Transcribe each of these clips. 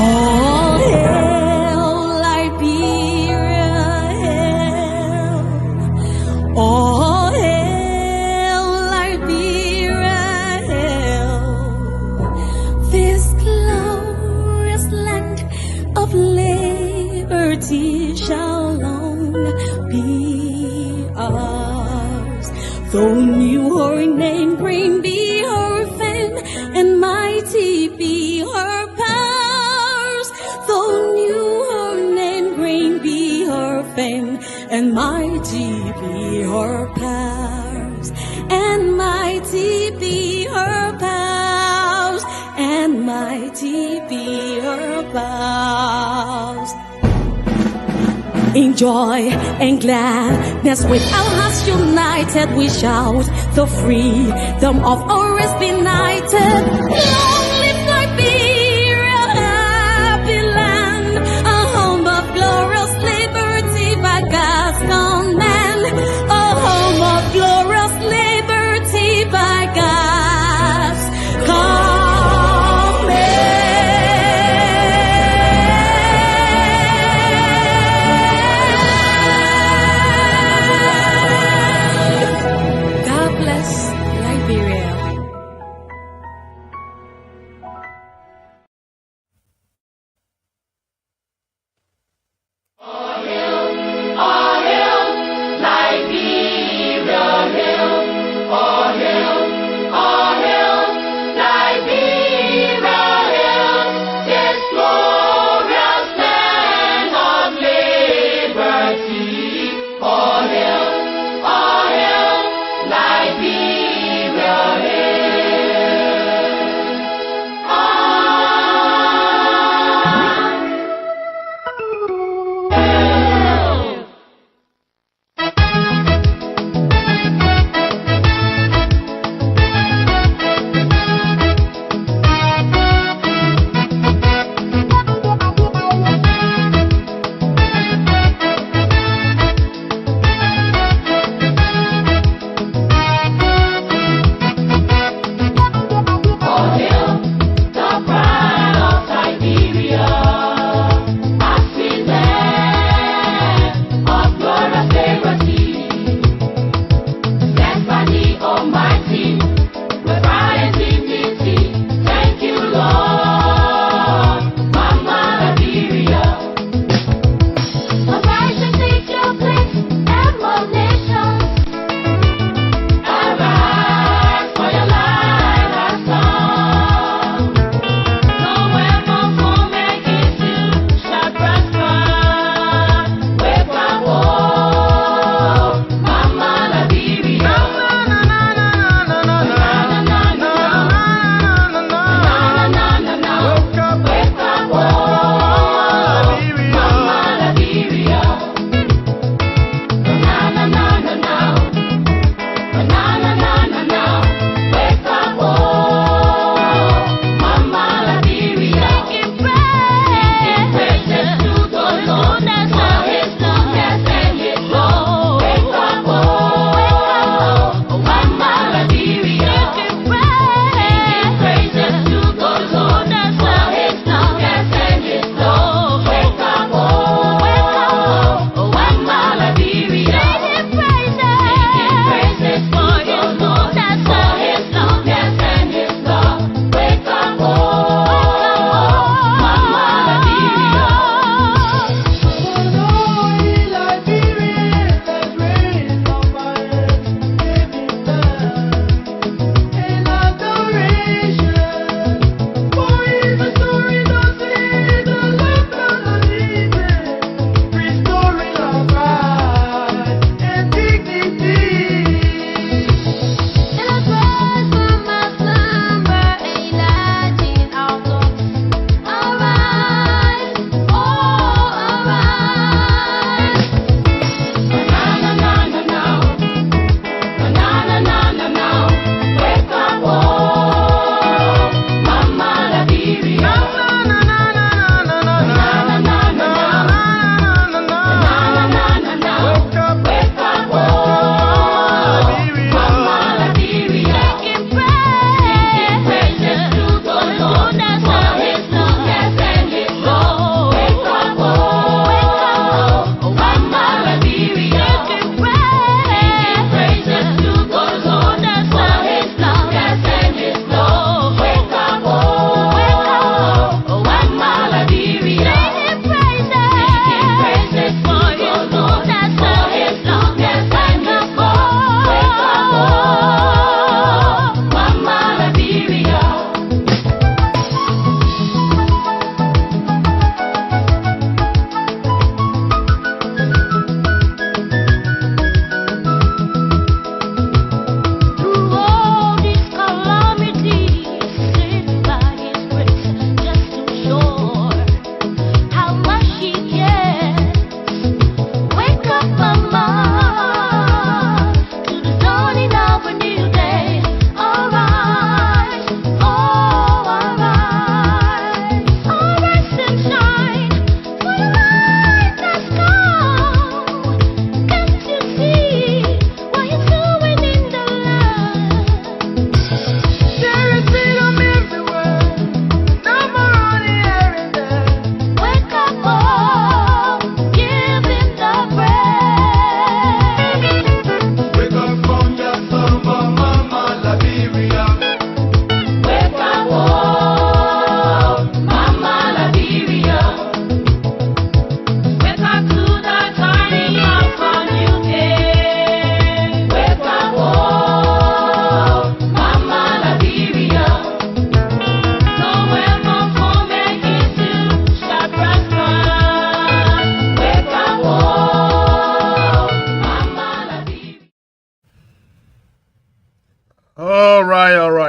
All hail Liberia, hail. All hail Liberia, hail. This glorious land of liberty shall long be ours. Though new her name, great be her fame, and mighty be her powers. Though new her name, great be her fame, and mighty be her powers, and mighty be her powers, and mighty be her powers. In joy and gladness, with our hearts united, we shout the freedom of our race benighted. Long live Liberia, happy land, a home of glorious liberty by God's command, a home of glorious liberty by God's command.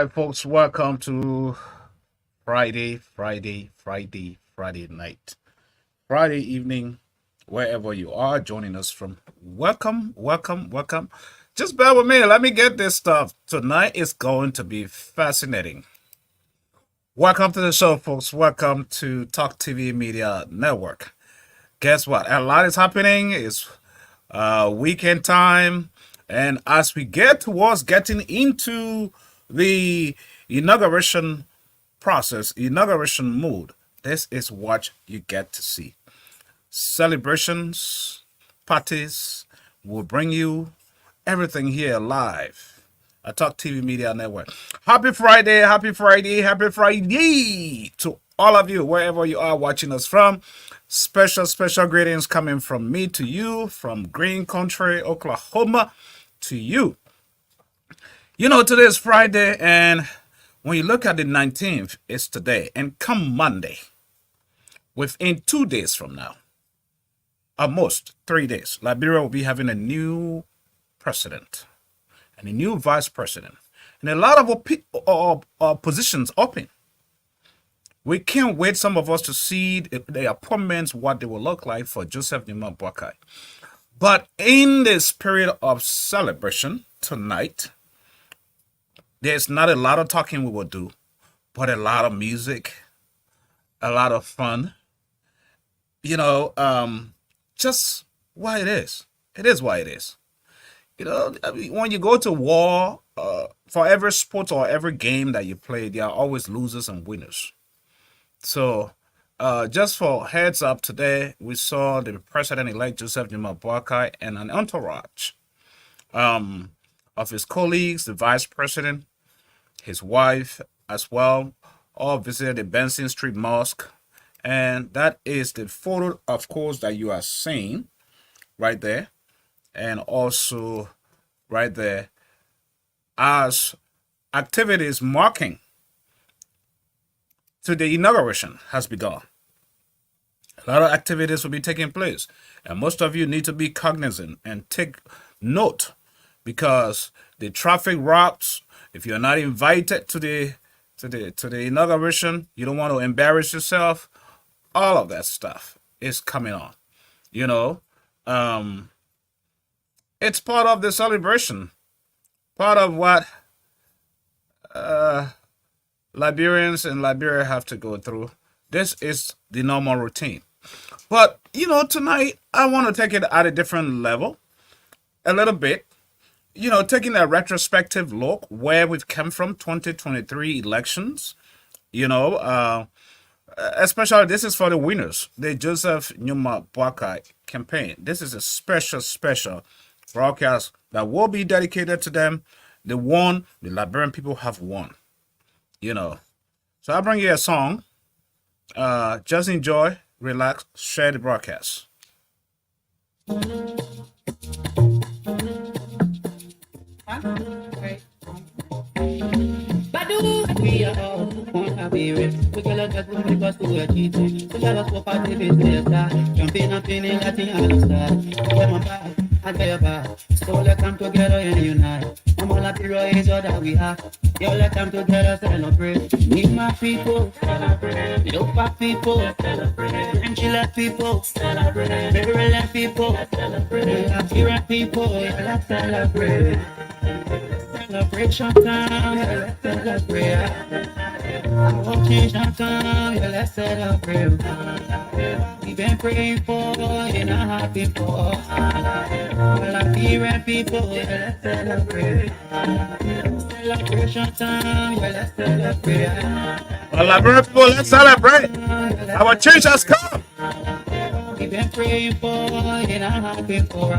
right, folks, welcome to Friday night, Friday evening, wherever you are joining us from. Welcome, welcome, welcome. Just bear with me. Let me get this stuff. Tonight is going to be fascinating. Welcome to the show, folks. Welcome to Talk TV Media Network. Guess what? A lot is happening. It's weekend time. And as we get towards getting into the inauguration process, inauguration mood, this is what you get to see. Celebrations, parties will bring you everything here live at Talk TV Media Network. Happy Friday, happy Friday, happy Friday to all of you, wherever you are watching us from. Special greetings coming from me to you, from Green Country, Oklahoma to you. You know, today is Friday, and when you look at the 19th, it's today. And come Monday, within 2 days from now, almost 3 days, Liberia will be having a new president and a new vice president, and a lot of positions open. We can't wait, some of us, to see the appointments, what they will look like for Joseph Nima Boakai. But in this period of celebration tonight, there's not a lot of talking we will do, but a lot of music, a lot of fun. You know, just why it is. It is why it is. You know, I mean, when you go to war, for every sport or every game that you play, there are always losers and winners. So, just for heads up, today we saw the president-elect Joseph Nima Boakai and an entourage of his colleagues, the vice president, his wife as well, all visited the Benson Street Mosque. And that is the photo, of course, that you are seeing right there. And also right there, as activities marking to the inauguration has begun. A lot of activities will be taking place, and most of you need to be cognizant and take note, because the traffic routes, if you're not invited to the inauguration, you don't want to embarrass yourself. All of that stuff is coming on. You know, it's part of the celebration, part of what Liberians in Liberia have to go through. This is the normal routine. But, you know, tonight I want to take it at a different level, a little bit. You know, taking a retrospective look where we've come from, 2023 elections. You know, especially this is for the winners, the Joseph Nima Boakai campaign. This is a special broadcast that will be dedicated to them. They won. The Liberian people have won. You know, so I'll bring you a song. Just enjoy, relax, share the broadcast. We are all wanna be rich. We can look at them because we are cheating. We got us for party business. Jumping up in it, Latin all star. Come on back, I tell you back. So let's come together and unite. I'm all happy, is all that we have. Yo, let's come together, celebrate. Need my people, celebrate. Yopa people, celebrate. Angela people, celebrate. Maryland people, celebrate. Akira people, let's celebrate. Celebration time, yeah, let's celebrate. Occasion time, yeah, let's celebrate. We've been praying for, and I'm happy for. All our Liberian people, yeah, let's celebrate. Celebration time, yeah, let's celebrate. All Liberian people, let's celebrate. Our change has come. We've been praying for, and I'm happy for.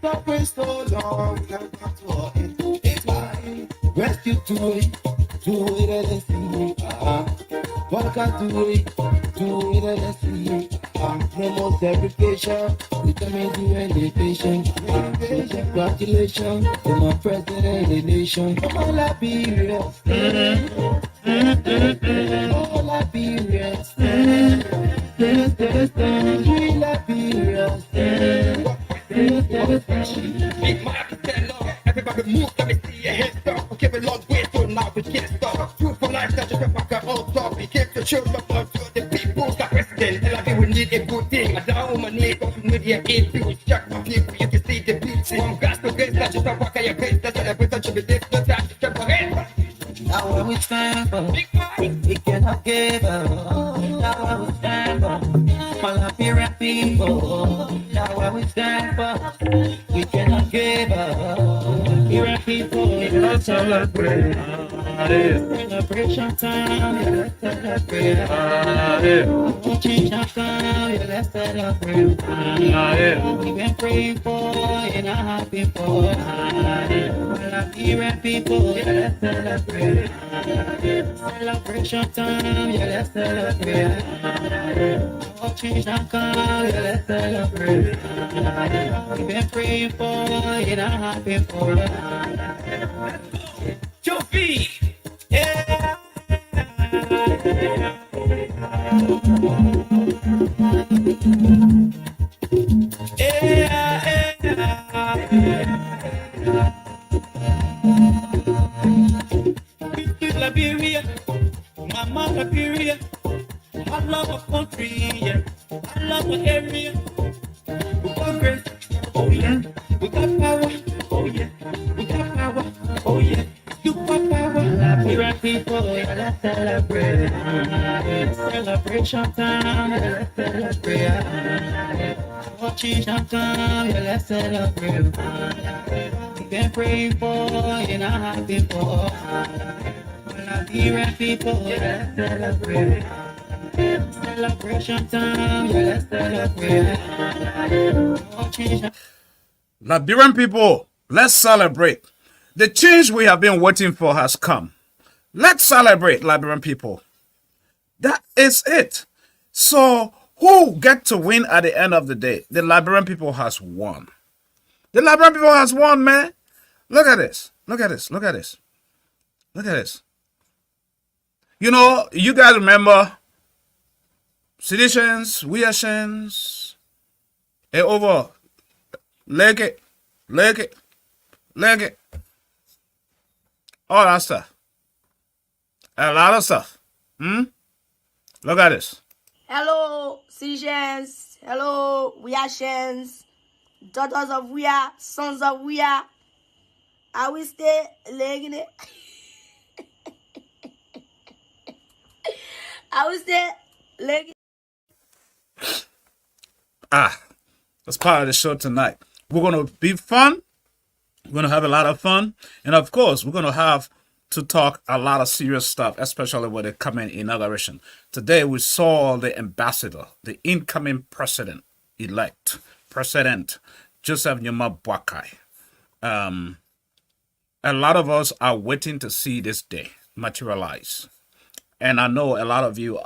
Suffering so long, we can't come to our end. It's fine. Rescue to it, and let's see. Podcast to it, and let's see. No more segregation, we coming to education. Congratulations to my president and the nation. All Liberia, all Liberia, we Liberia. Big Mark, tell everybody move, let me see your head. We can't stop. True for life, not just a fucker old story. Keep the children of the people that president. Tell me we need a good thing. I don't want to go to media in people. Check my people, you can see the beats. One gas to grace, not just a fucker, your face. That's what every touch of the lift, that's not just a fucker. Now what we stand for, we cannot give up. Now what we stand for, all happy rap people. Now what we stand for, we cannot give up. Here are people, let's celebrate. Celebration time, yeah, let's celebrate. Change our time, yeah, let's celebrate. We've been praying for, and I'm happy for. Here are people, yeah, let's celebrate. Celebration time, yeah, let's celebrate. Oh, change our time, yeah, let's celebrate. We've been praying for, and I'm happy for. Jovi, yeah. Liberia, Mama Liberia, I love our country, yeah. I love our area. We got grace, oh yeah. We got power, oh yeah. We got power, oh yeah. You got power. Liberia people, yeah, let's celebrate. Celebration time, yeah, let's celebrate. Oh, change our time, yeah, let's celebrate. We've been praying for, and I'm happy for. Here people, yeah, let's celebrate. Celebration time, yeah, let's celebrate. Oh, change our Liberian people, let's celebrate. The change we have been waiting for has come. Let's celebrate, Liberian people. That is it. So, who get to win at the end of the day? The Liberian people has won. The Liberian people has won, man. Look at this. Look at this. Look at this. Look at this. You know, you guys remember seditions, weations, and over leg it, all that stuff. A lot of stuff. Look at this. Hello, Citizens. Hello, Weashens. Daughters of Wea, sons of Wea. I will stay legging it. I will stay legging That's part of the show tonight. We're going to be fun. We're going to have a lot of fun. And of course, we're going to have to talk a lot of serious stuff, especially with the coming inauguration. Today, we saw the ambassador, the incoming president-elect, President Joseph Numa Boakai. A lot of us are waiting to see this day materialize. And I know a lot of you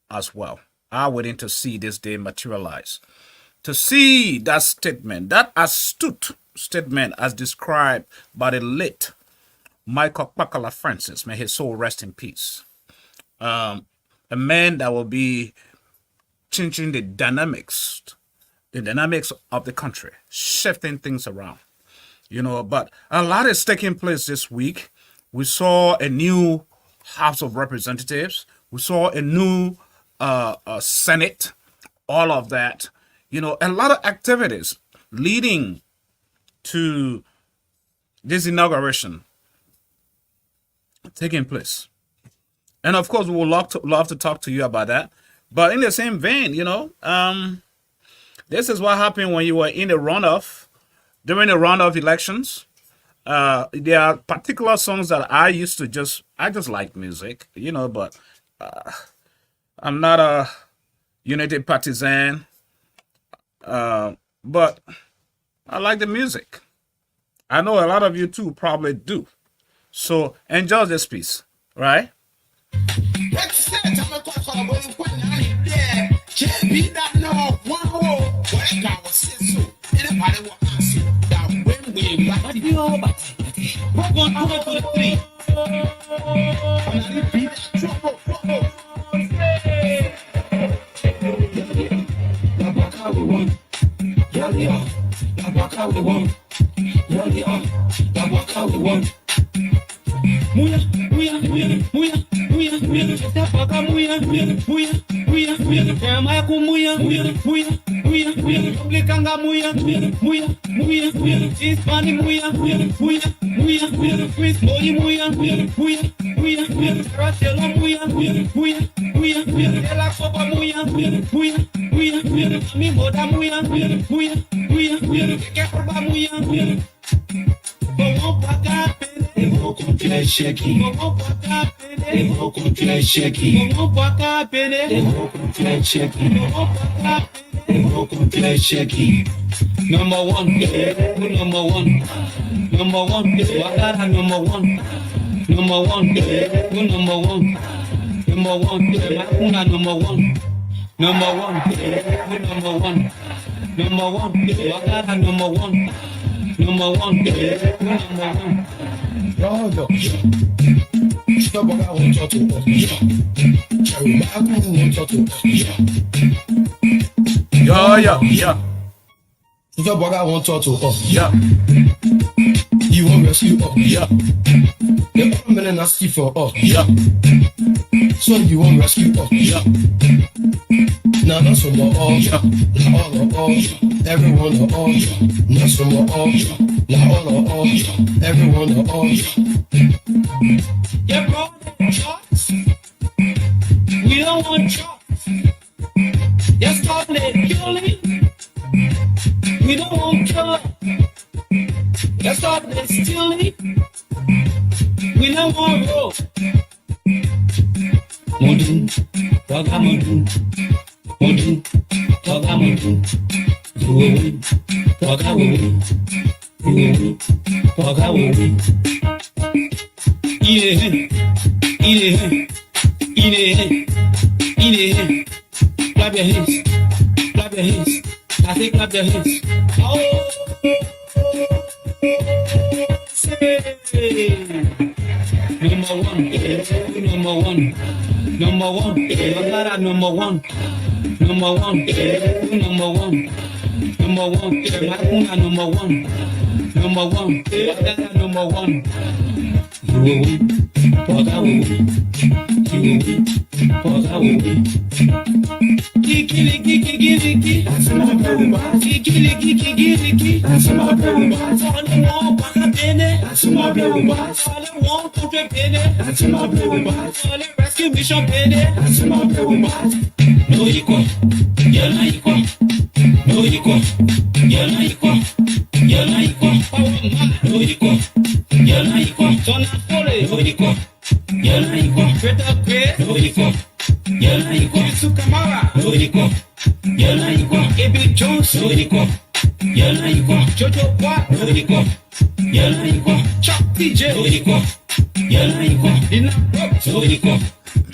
as well are waiting to see this day materialize. To see that statement, that astute statement as described by the late Michael Kpakala Francis, may his soul rest in peace. A man that will be changing the dynamics of the country, shifting things around. You know, but a lot is taking place this week. We saw a new House of Representatives. We saw a new Senate, all of that. You know, a lot of activities leading to this inauguration taking place. And of course, we would love to talk to you about that. But in the same vein, you know, this is what happened when you were in the runoff, during the runoff elections. There are particular songs that I just like music, you know, but I'm not a Unity partisan. But I like the music. I know a lot of you too probably do. So enjoy this piece, right? Number one, number one, number one, Wakara number one, number one, number one, number one, Makuna number one, number one, number one, number one, Wakara number one, number one, number one. Yo, stop what I want to talk to. Cherry, I want to talk to. Yeah. Stop what I want to talk to. Yeah. You want rescue? Yeah. The woman ask you for. Yeah. So you want rescue? Yeah. Now that's from all. Everyone all. That's from all. Now all. Everyone all. Yeah, bro, shots. We don't want shots. Yes, stop it, killing. We don't want killer. Yes, stop it, stealing. We don't want rope. Modu, Toga Modu, Modu, Toga Modu, Wowi, Toga Wowi, Wowi, Toga Wowi. Clap your hands, clap your hands. I say clap your hands. Oh, say. Number one, number one, number one. Makara number one, number one, number one, number one. Makuna number one, number one. Makara number one. You will win, Toga will win. You will win, Toga will win. Kiki, that's my baby. Kiki, that's my baby. All I want, that's my baby. All I want, that's my baby. All I rescue mission, that's my baby. No equal, you're not equal. No equal, you're not equal. You're not equal. No equal, you're not equal. Don't follow. No equal, you're not equal. Better pay. No equal. You're not equal to Kamara. No equal. You're not equal. AB Jones. No equal. You're not equal. Jojo Watt. No equal. You're not equal. Chuck PJ. No equal. You're not equal. Dina Brooks. No equal.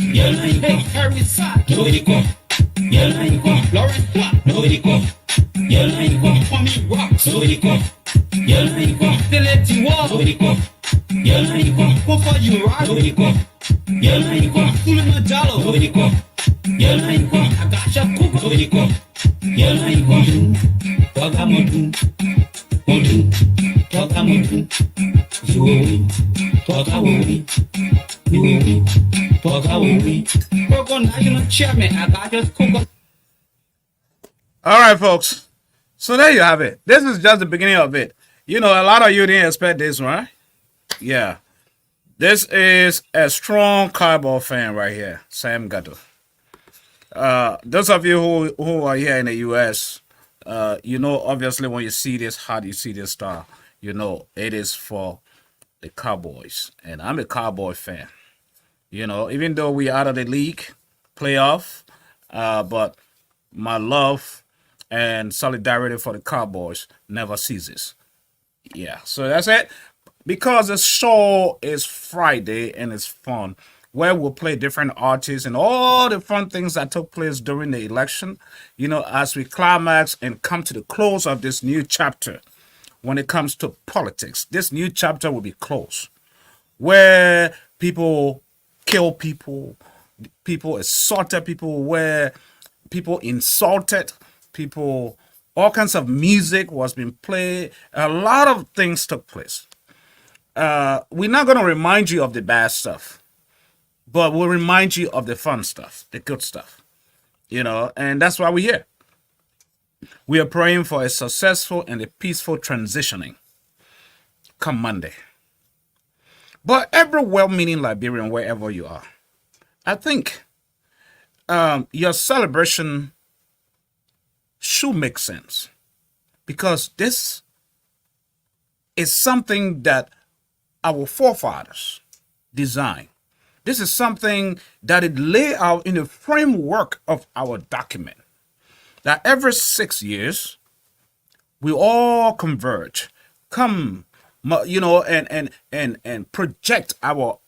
You're not equal. Harry Sack. No equal. You're not equal. Lawrence Clark. No equal. You're not equal. Kwame Rocks. No equal. You're not equal. Deleti Wall. No equal. You're not equal. Kofa Ura. No equal. You're not equal. Kilimanjaro. No equal. You're not equal. Agasha Kuko. No equal. You're not equal. Toga Modu. Modu. Toga Modu. You will win. Toga will win. You will win. Toga will win. Kogo National Chairman. Agasha Kuko. All right, folks. So there you have it. This is just the beginning of it. You know, a lot of you didn't expect this, right? Yeah. This is a strong cowboy fan right here, Sam Gatto. Those of you who are here in the U.S., you know, obviously when you see this hat, you see this star, you know, it is for the Cowboys. And I'm a Cowboy fan. You know, even though we're out of the league playoff, but my love and solidarity for the Cowboys never ceases. Yeah, so that's it. Because the show is Friday and it's fun, where we'll play different artists and all the fun things that took place during the election, you know, as we climax and come to the close of this new chapter when it comes to politics. This new chapter will be closed, where people kill people, people assaulted people, where people insulted people, all kinds of music was being played, a lot of things took place. We're not going to remind you of the bad stuff. but we'll remind you of the fun stuff, the good stuff, and that's why we're here. We are praying for a successful and a peaceful transitioning come Monday. But every well-meaning Liberian, wherever you are, I think your celebration should make sense, because this is something that our forefathers designed. This is something that it lay out in the framework of our document, that every 6 years we all converge, come, and project our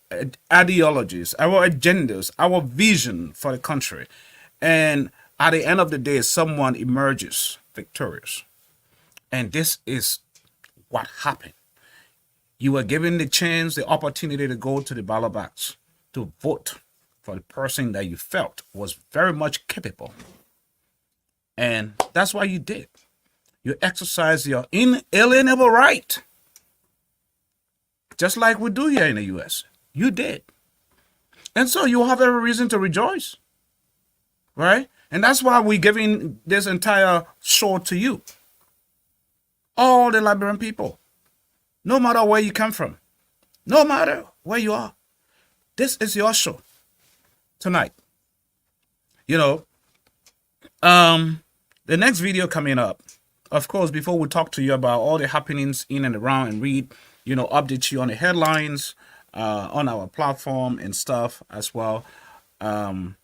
ideologies, our agendas, our vision for the country. And at the end of the day, someone emerges victorious. And this is what happened. You were given the chance, the opportunity to go to the ballot box to vote for the person that you felt was very much capable. And that's why you did. You exercised your inalienable right. Just like we do here in the U.S. You did. And so you have every reason to rejoice. Right? And that's why we're giving this entire show to you. All the Liberian people. No matter where you come from. No matter where you are. This is your show. Tonight. The next video coming up, of course, before we talk to you about all the happenings in and around and read, update you on the headlines on our platform and stuff as well. I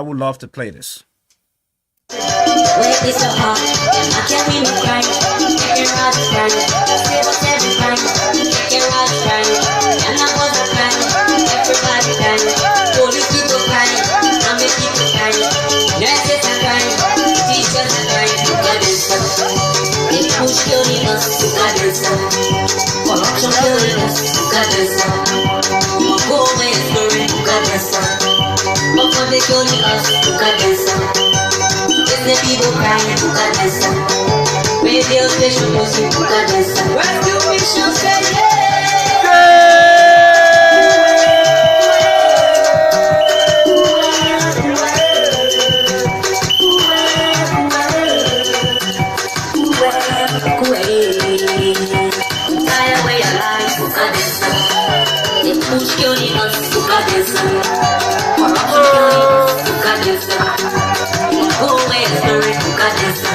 would love to play this. Where is your heart? I can't hear me crying. Take your heart crying. Save us every time. Take your heart crying. And I wasn't crying. Everybody crying. Police people crying. Army people crying. Nurses are crying. Teachers are crying. Ukadesa. They push killing us. Ukadesa. Corruption killing us. Ukadesa. You won't go away exploring. Ukadesa. But for they killing us. Ukadesa. The people crying, Ukadesa. Radio station posting, Ukadesa. Rescue mission say Entire way of life, Ukadesa. They push killing us, Ukadesa. Corruption killing us, Ukadesa. Go away, story, Ukadesa.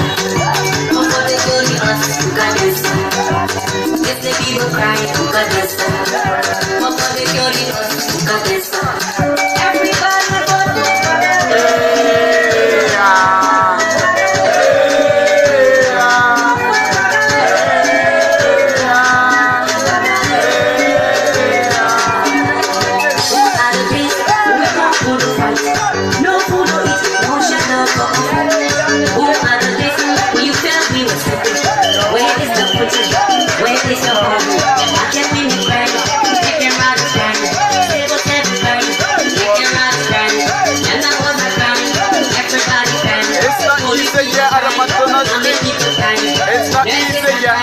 Come for the glory, us, Ukadesa. Let the people cry, Ukadesa. Come for the glory, us, Ukadesa. Everybody go to no food to eat, no shelter for us. Who are the days when you felt we were stupid? Where is the footage? Where is the heart? I can't be me crying. Take your right crying. Save us every crying. Take your right crying. And I wasn't crying. Everybody crying. It's not easy, yeah, at the McDonald's thing. It's not easy, yeah.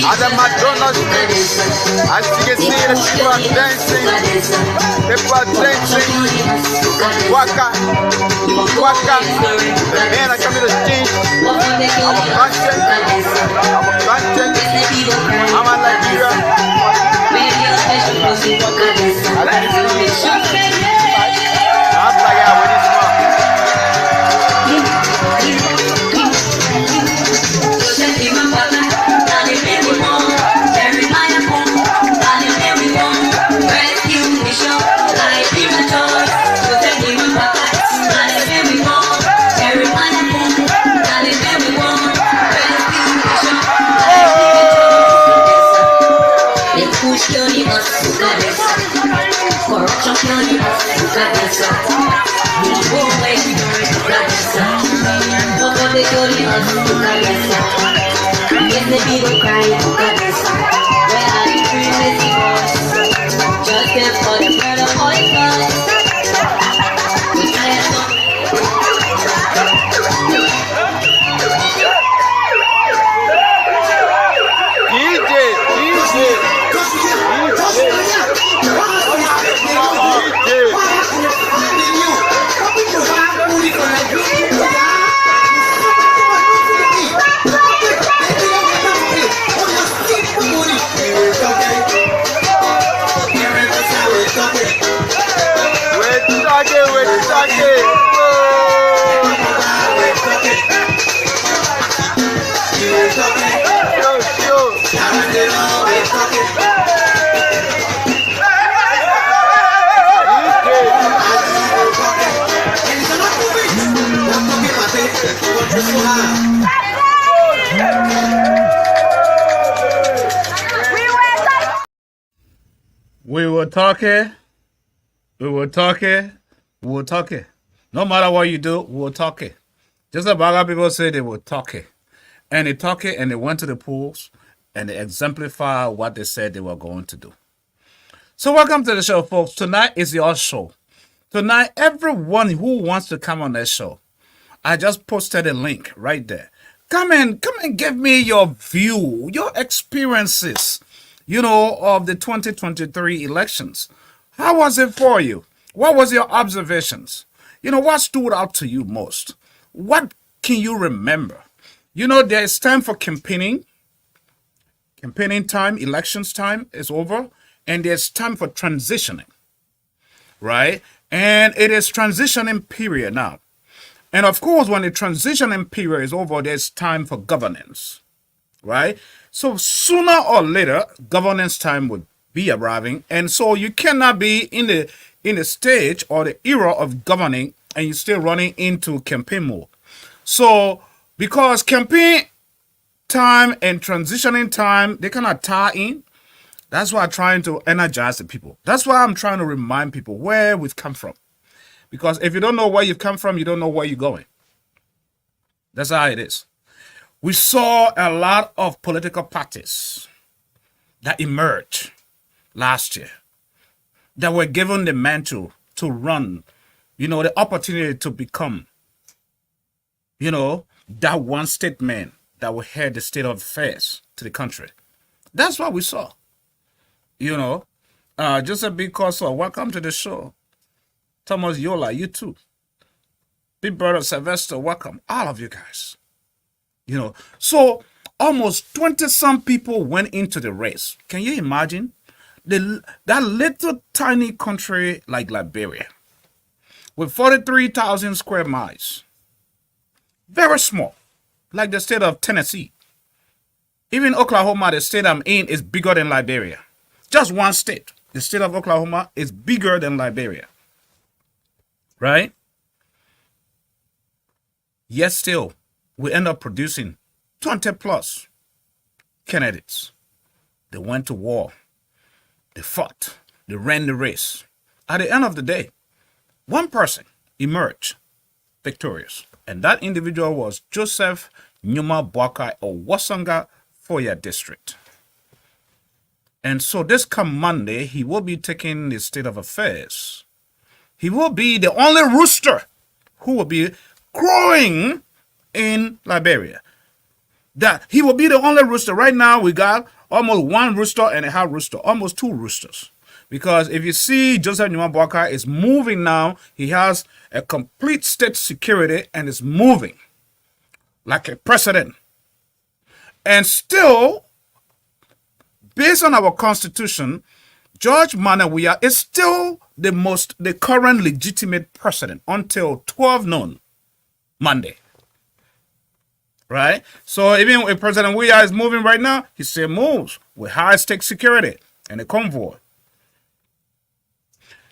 At the McDonald's thing. As you can see, the people are dancing. People are dancing. Waka. Waka. Man, I come to the stage. I'm a conscious. I'm a conscious. I'm a Nigeria. I'm like, yeah, when it's smart. Corruption killing us, Ukadesa. You go away, Ukadesa. But for the killing us, Ukadesa. Yes, the people crying, Ukadesa. Where are the crazy boys? Just them for the bread of oil guys. We tired of DJ. We were talking. We were talking. We were talking. No matter what you do, we were talking. Just like Baga people say they were talking. And they talking and they went to the polls and they exemplify what they said they were going to do. So welcome to the show, folks. Tonight is your show. Tonight, everyone who wants to come on that show, I just posted a link right there. Come and give me your view, your experiences, of the 2023 elections. How was it for you? What was your observations? What stood out to you most? What can you remember? There is time for campaigning. Campaigning time, elections time is over. And there's time for transitioning, right? And it is transitioning period now. And of course, when the transitioning period is over, there's time for governance, right? So sooner or later, governance time would be arriving. And so you cannot be in the stage or the era of governing and you're still running into campaign mode. So because campaign time and transitioning time, they cannot tie in. That's why I'm trying to energize the people. That's why I'm trying to remind people where we've come from. Because if you don't know where you've come from, you don't know where you're going. That's how it is. We saw a lot of political parties that emerged last year that were given the mantle to run, the opportunity to become, that one statement that will head the state of affairs to the country. That's what we saw. Just a big call. So welcome to the show. Thomas Yola, you too. Big brother Sylvester, welcome. All of you guys. So almost 20-some people went into the race. Can you imagine? That little tiny country like Liberia with 43,000 square miles. Very small. Like the state of Tennessee. Even Oklahoma, the state I'm in, is bigger than Liberia. Just one state. The state of Oklahoma is bigger than Liberia. Right? Yet still, we end up producing 20 plus candidates. They went to war. They fought. They ran the race. At the end of the day, one person emerged victorious. And that individual was Joseph Nyuma Boakai of Wasanga Foya District. And so this come Monday, he will be taking the state of affairs. He will be the only rooster who will be crowing in Liberia. That he will be the only rooster. Right now, we got almost one rooster and a half rooster, almost two roosters. Because if you see Joseph Nyuma Boakai is moving now, he has a complete state security and is moving like a president. And still, based on our constitution, George Manawia is still the current legitimate president until 12 noon Monday. Right? So even if President Weah is moving right now, he still moves with high stake security and a convoy.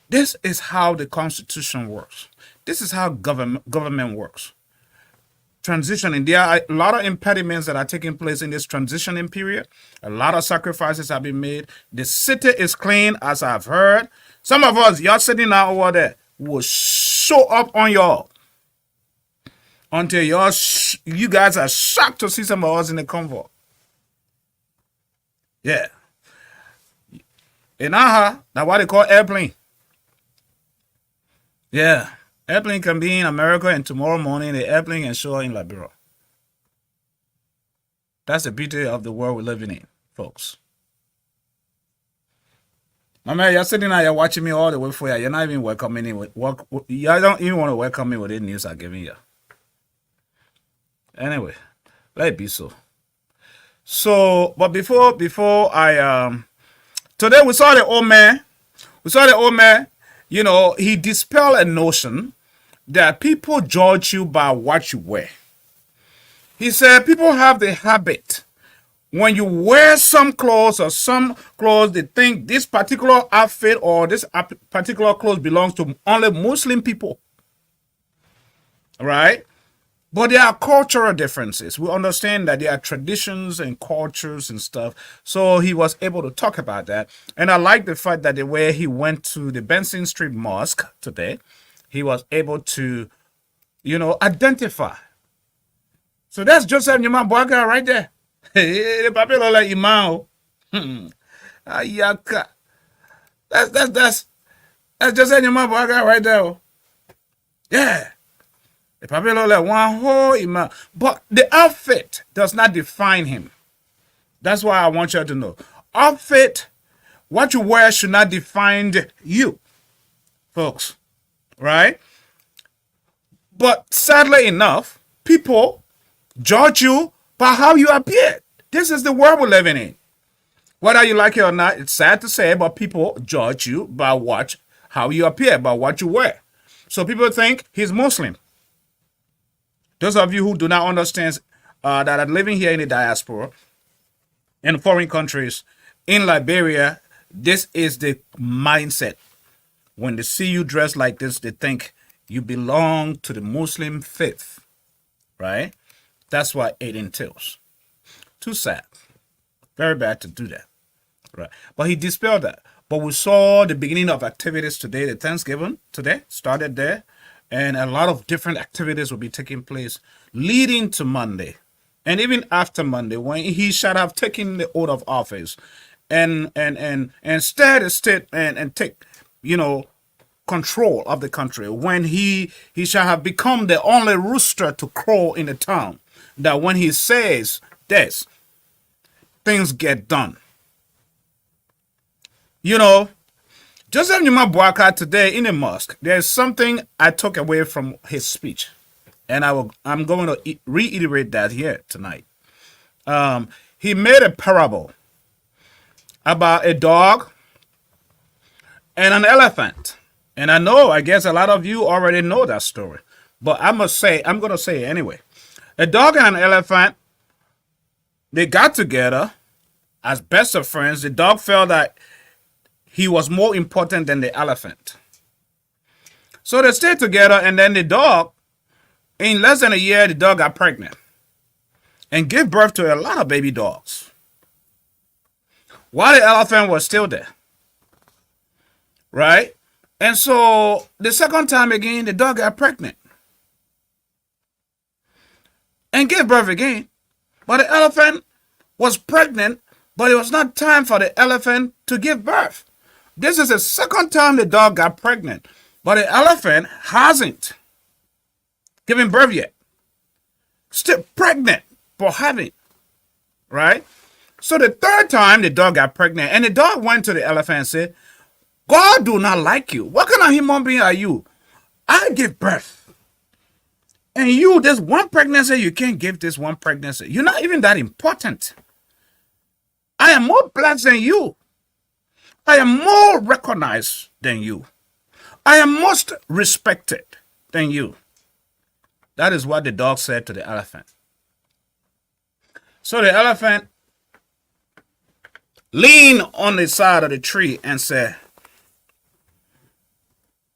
This is how the constitution works. This is how government works. Transitioning. There are a lot of impediments that are taking place in this transitioning period. A lot of sacrifices have been made. The city is clean, as I've heard. Some of us, y'all sitting out over there, will show up on y'all until you guys are shocked to see some of us in the convoy. Yeah. In Aha, that's what they call airplane. Yeah. Airplane can be in America and tomorrow morning the airplane can show in Liberia. That's the beauty of the world we're living in, folks. My man, you're sitting there, you're watching me all the way for you. You're not even welcoming me. You don't even want to welcome me with the news I'm giving you. Anyway, let it be so. So, but before I today we saw the old man. He dispelled a notion that people judge you by what you wear. He said people have the habit when you wear some clothes, they think this particular outfit or this particular clothes belongs to only Muslim people. Right? But there are cultural differences. We understand that there are traditions and cultures and stuff. So he was able to talk about that. And I like the fact that the way he went to the Benson Street Mosque today, he was able to, identify. So that's Joseph Nyaman Boakai right there. The papel like Imao. Ayaka. That's Joseph Nyaman Boakai right there. Yeah. The papel like one whole Imam. But the outfit does not define him. That's why I want you to know. Outfit, what you wear should not define you, folks. Right? But sadly enough, people judge you by how you appear. This is the world we're living in. Whether you like it or not, it's sad to say, but people judge you by how you appear, by what you wear. So people think he's Muslim. Those of you who do not understand that are living here in the diaspora, in foreign countries, in Liberia, this is the mindset. When they see you dressed like this, they think you belong to the Muslim faith, right? That's what it entails. Too sad. Very bad to do that, right? But he dispelled that. But we saw the beginning of activities today. The Thanksgiving today started there. And a lot of different activities will be taking place leading to Monday. And even after Monday, when he should have taken the oath of office and steer the state and take, control of the country, when he shall have become the only rooster to crow in the town, that when he says this, things get done. Joseph Nyaman Boakai today in the mosque, there's something I took away from his speech, and I'm going to reiterate that here tonight. He made a parable about a dog and an elephant. And I guess a lot of you already know that story. But I'm going to say it anyway. A dog and an elephant, they got together as best of friends. The dog felt that he was more important than the elephant. So they stayed together, and then the dog, in less than a year, the dog got pregnant and gave birth to a lot of baby dogs, while the elephant was still there. Right? And so the second time again, the dog got pregnant and gave birth again. But the elephant was pregnant, but it was not time for the elephant to give birth. This is the second time the dog got pregnant, but the elephant hasn't given birth yet. Still pregnant for having, right? So the third time the dog got pregnant, and the dog went to the elephant and said, God do not like you. What kind of human being are you? I give birth. And you, this one pregnancy, you can't give this one pregnancy. You're not even that important. I am more blessed than you. I am more recognized than you. I am most respected than you. That is what the dog said to the elephant. So the elephant leaned on the side of the tree and said,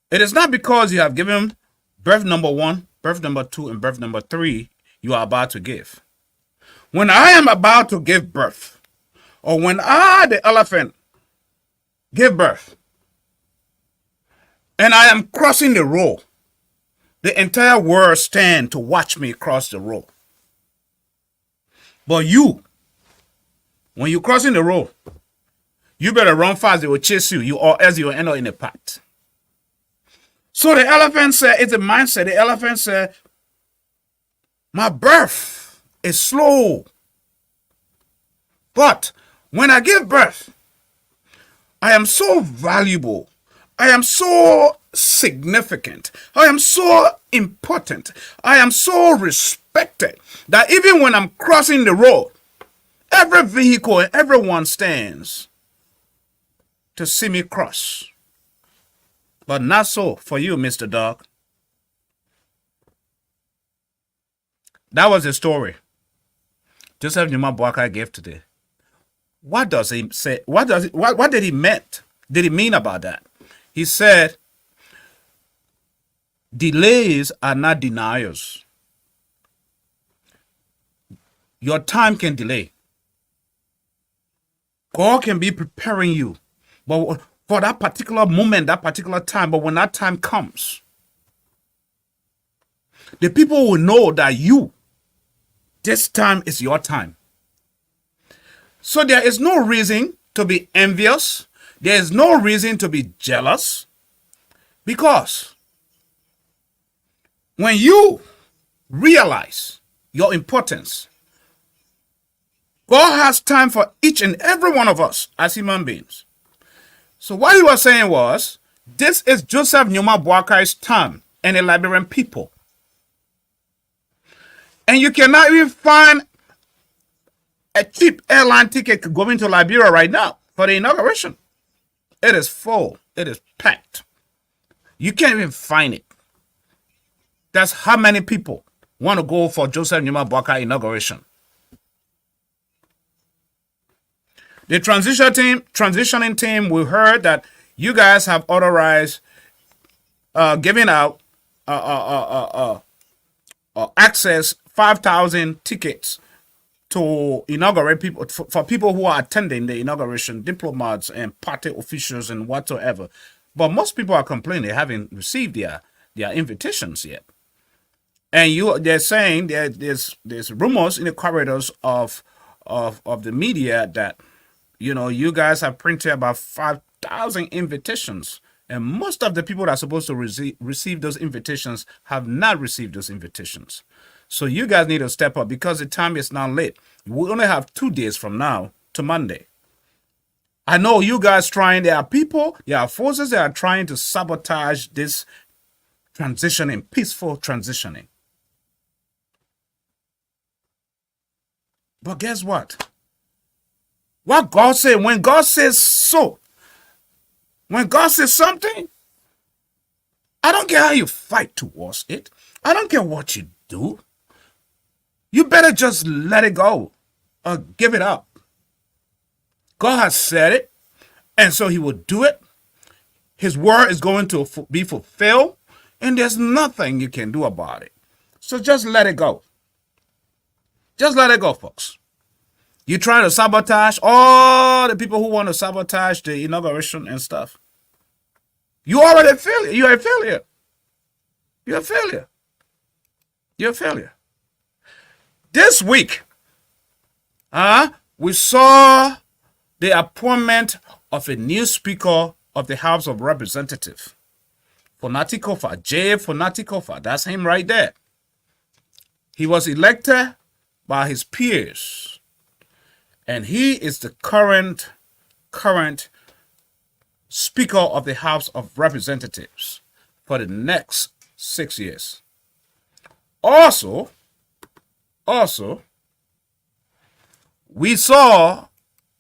it is not because you have given birth number 1, birth number 2, and birth number 3 you are about to give. When I am about to give birth, or when I, the elephant, give birth, and I am crossing the road, the entire world stand to watch me cross the road. But you, when you're crossing the road, you better run fast. They will chase you, or else you will end up in a pot. So the elephant said, it's a mindset. The elephant said, my birth is slow. But when I give birth, I am so valuable. I am so significant. I am so important. I am so respected that even when I'm crossing the road, every vehicle and everyone stands to see me cross. But not so for you, Mr. Dog. That was the story Joseph Nyaman Boakai gave today. What does he say? What did he meant? Did he mean about that? He said, delays are not denials. your time can delay. God can be preparing you, but for that particular moment, that particular time. But when that time comes, the people will know that this time is your time. So there is no reason to be envious. There is no reason to be jealous, because when you realize your importance, God has time for each and every one of us as human beings. So what he was saying was, this is Joseph Numa Boakai's time and the Liberian people. And you cannot even find a cheap airline ticket going to Liberia right now for the inauguration. It is full. It is packed. You can't even find it. That's how many people want to go for Joseph Numa Boakai inauguration. The transitioning team, we heard that you guys have authorized giving out access 5,000 tickets to inaugurate people, for people who are attending the inauguration, diplomats and party officials and whatsoever. But most people are complaining they haven't received their invitations yet. And they're saying there's rumors in the corridors of the media that you guys have printed about 5,000 invitations, and most of the people that are supposed to receive those invitations have not received those invitations. So you guys need to step up, because the time is now late. We only have 2 days from now to Monday. I know you guys trying. There are forces that are trying to sabotage this transitioning, peaceful transitioning. But guess what? What God said, when God says so, when God says something, I don't care how you fight towards it. I don't care what you do. You better just let it go or give it up. God has said it, and so he will do it. His word is going to be fulfilled, and there's nothing you can do about it. So just let it go. Just let it go, folks. You're trying to sabotage all the people who want to sabotage the inauguration and stuff. You already failure. You're a failure. You're a failure. You're a failure. This week, we saw the appointment of a new Speaker of the House of Representatives, Fonati Kofa, J. Fonati Kofa. That's him right there. He was elected by his peers, and he is the current Speaker of the House of Representatives for the next 6 years. Also, we saw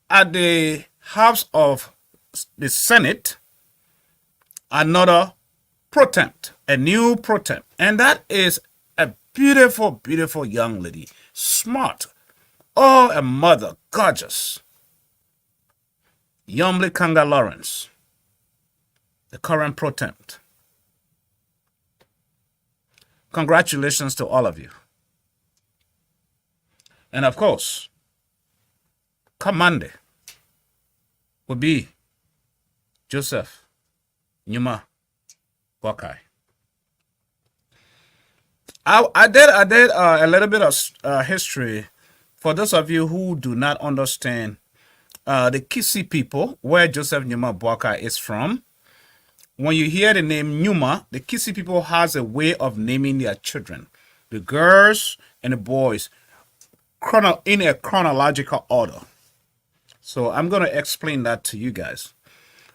at the House of the Senate another pro-temp, a new pro-temp, and that is a beautiful, beautiful young lady, smart, a mother, gorgeous, Yumli Kanga Lawrence, the current pro-temp. Congratulations to all of you. And of course, come Monday will be Joseph Numa Boakai. I did a little bit of history for those of you who do not understand the Kisi people, where Joseph Numa Boakai is from. When you hear the name Numa, the Kisi people has a way of naming their children, the girls and the boys, in a chronological order. So I'm going to explain that to you guys.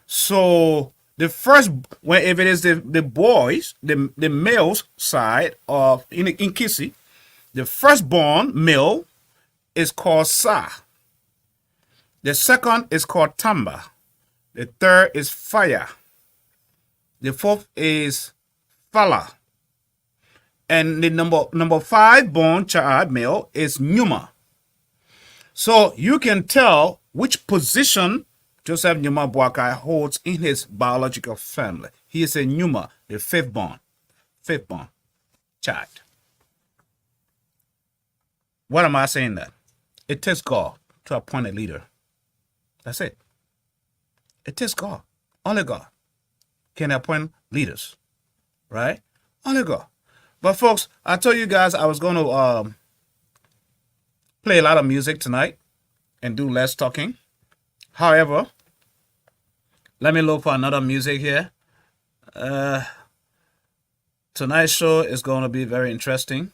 So the first, if it is the boys, the male's side of in Kisi, the firstborn male is called Sa. The second is called Tamba. The third is Fire. The fourth is Fala. And the number 5 born child male is Numa. So you can tell which position Joseph Numa Boakai holds in his biological family. He is a Numa, the fifth born child. What am I saying that? It takes God to appoint a leader. That's it. It takes God. Only God can appoint leaders, right? Only God. But folks, I told you guys I was going to play a lot of music tonight and do less talking. However, let me look for another music here. Tonight's show is going to be very interesting.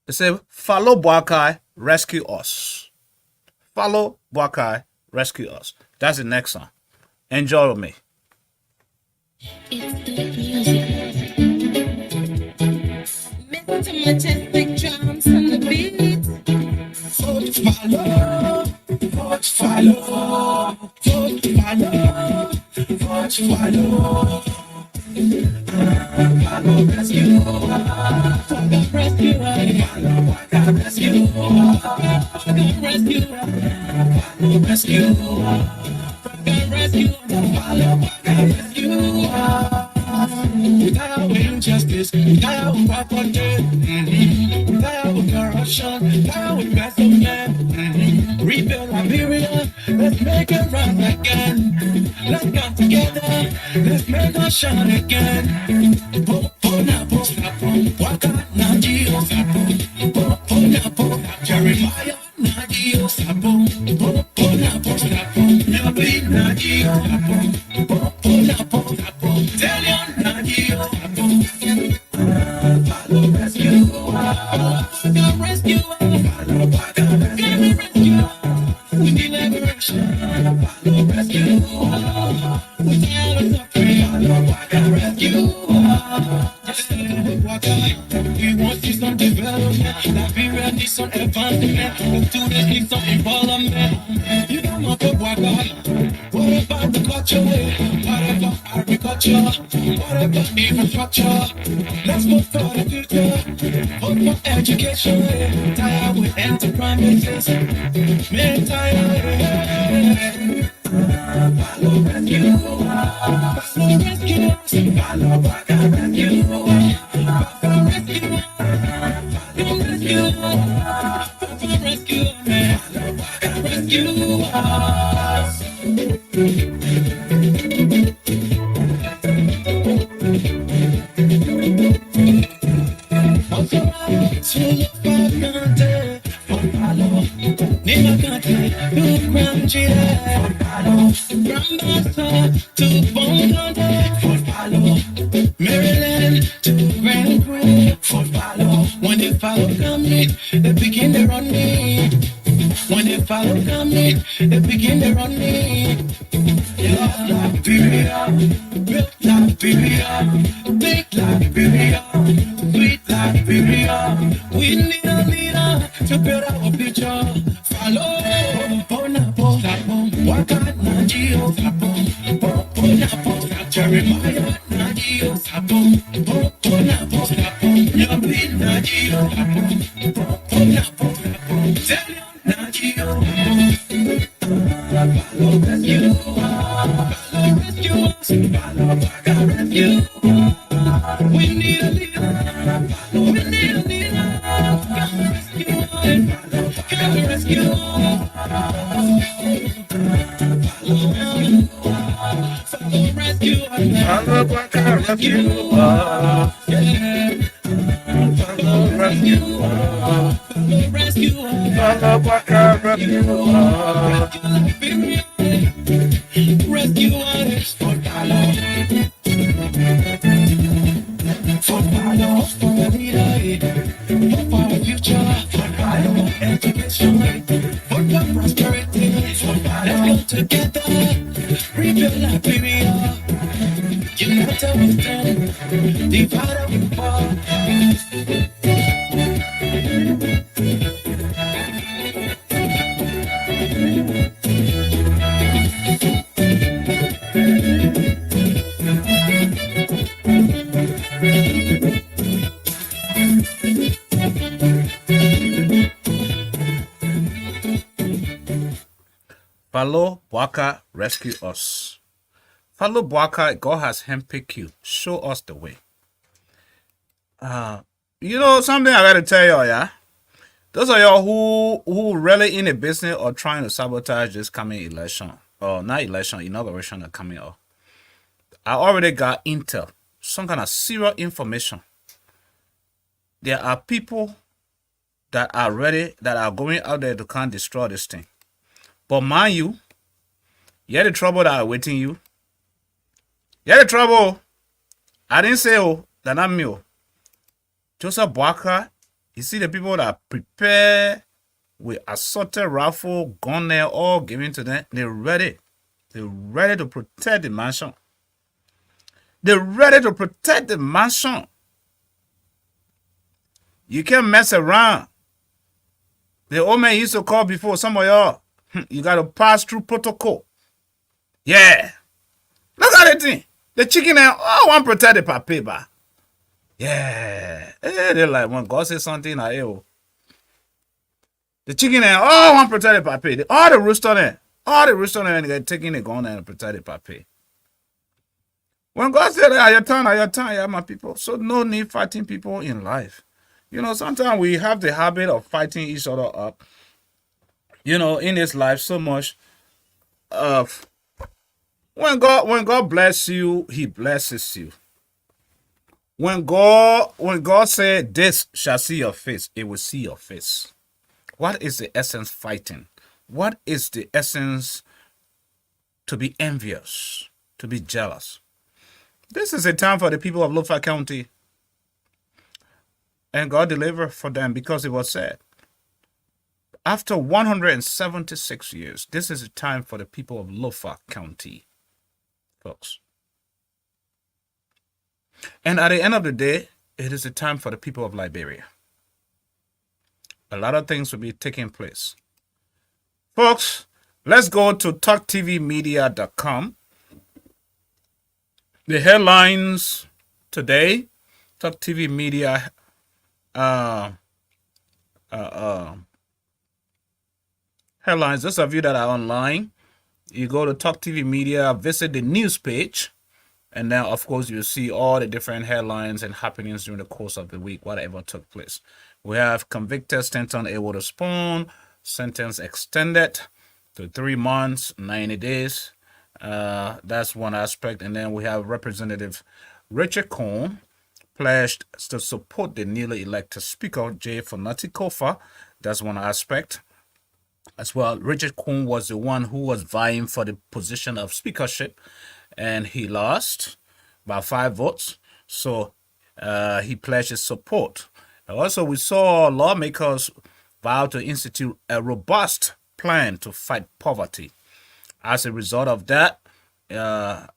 It says, follow Boakai, rescue us. Follow Boakai, rescue us. That's the next song. Enjoy with me. It's good music. Majestic drums on the beat. Follow, follow, follow. Follow rescue, Rescue, follow rescue, rescue, rescue, rescue, rescue. Without injustice, without poverty, without corruption, without embezzlement, rebuild Liberia. Let's make it right again. Let's come together. Let's make us shine again. Waka Najio Sapo, Jeremiah Najio Sapo, Nabi Najio Sapo, Delion Najio Sapo. Follow rescue, rescue, follow Waka rescue, rescue. We need liberation. follow rescue, Without a suffering, follow Waka rescue. we want to see some development. Liberia needs some advancement. The students need some empowerment. You got my good work. What about the culture? What about agriculture? What about infrastructure? Let's move for the future. Vote for education. Tired with enterprises. Man tired. Follow rescue, Follow rescue. follow Waka rescue. Follow rescue. Rescue. Rescue. us. Maryland to Grand Prix. When they follow coming, they begin to run me. When they follow coming, they begin to run me. Yeah, Liberia, built Liberia, big Liberia, sweet Liberia. We need a leader to build our future. Follow, Bonapo, Waka Najio, Bonapo, Jeremiah Najio, Bonapo, Yabi Najio, Bonapo, Delion Najio. Follow rescue, follow Waka rescue. We need a leader. We need a leader. Come rescue us. Come rescue us. Follow rescue us. Follow Boakai, rescue us. Follow rescue us. Follow rescue us. Follow Boakai, rescue us. Rescue us. For the leader, for our future, for education, for the prosperity, let's go together, rebuild Liberia, unite our strength, divide our fall. Follow Boakai, rescue us. Follow Boakai, God has handpicked you. Show us the way. You know something I gotta tell y'all, yeah? Those of y'all who really in the business or trying to sabotage this coming election, or not election, inauguration that coming up. I already got intel, some kind of serious information. There are people that are ready, that are going out there to come destroy this thing. But mind you, yeah, the trouble that are waiting you. Yeah, the trouble. I didn't say, oh, that not me. Oh. Joseph Boakai, you see the people that prepare with assaulted rifle, gun there, all given to them. They're ready. They're ready to protect the mansion. They're ready to protect the mansion. You can't mess around. The old man used to call before, some of y'all, you got to pass through protocol. Yeah. Look at the thing. The chicken and oh, want to protect the paper. Yeah. They're like, when God says something, like, yo. The chicken and oh, want to protect the paper. All the rooster there. All the rooster there, they're taking the gun and protect the paper. When God said, your turn, yeah, my people. So no need fighting people in life. You know, sometimes we have the habit of fighting each other up. You know, in this life so much. When God bless you, He blesses you. When God said, "This shall see your face," it will see your face. What is the essence fighting? What is the essence to be envious, to be jealous? This is a time for the people of Lofa County. And God delivered for them because it was said, after 176 years, this is a time for the people of Lofa County, folks. And at the end of the day, it is a time for the people of Liberia. A lot of things will be taking place. Folks, let's go to talktvmedia.com. The headlines today, Talk TV Media headlines. Those of you that are online, you go to Talk TV Media, visit the news page, and then of course you'll see all the different headlines and happenings during the course of the week, whatever took place. We have convicted Stanton Awood Spoon, sentence extended to 3 months, 90 days. That's one aspect. And then we have Representative Richard Cohn pledged to support the newly elected Speaker, J. Fonati Kofa. That's one aspect. As well, Richard Cohn was the one who was vying for the position of speakership, and he lost by 5 votes. So he pledged his support. Also, we saw lawmakers vow to institute a robust plan to fight poverty. As a result of that,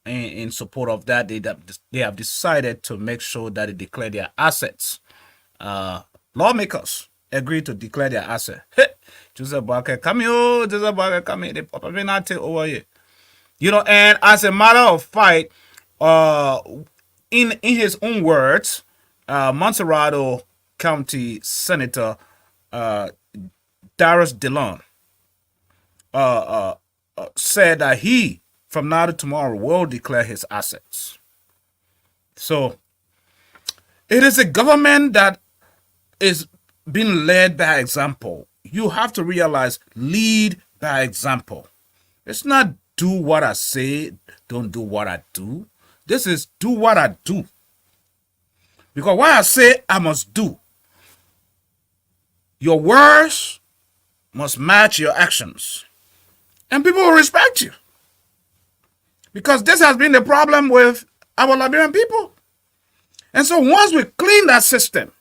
in support of that, they have decided to make sure that they declare their assets. Lawmakers agreed to declare their assets. Hey, Joseph Boakai, come here, Joseph Boakai, come here. They probably not take over here. You know, and as a matter of fact, in his own words, Montserrado County Senator Darius Dillon said that he, from now to tomorrow, will declare his assets. So, it is a government that is being led by example. You have to realize, lead by example. It's not do what I say, don't do what I do. This is do what I do. Because what I say, I must do. Your words must match your actions. And people will respect you. Because this has been the problem with our Liberian people. And so once we clean that system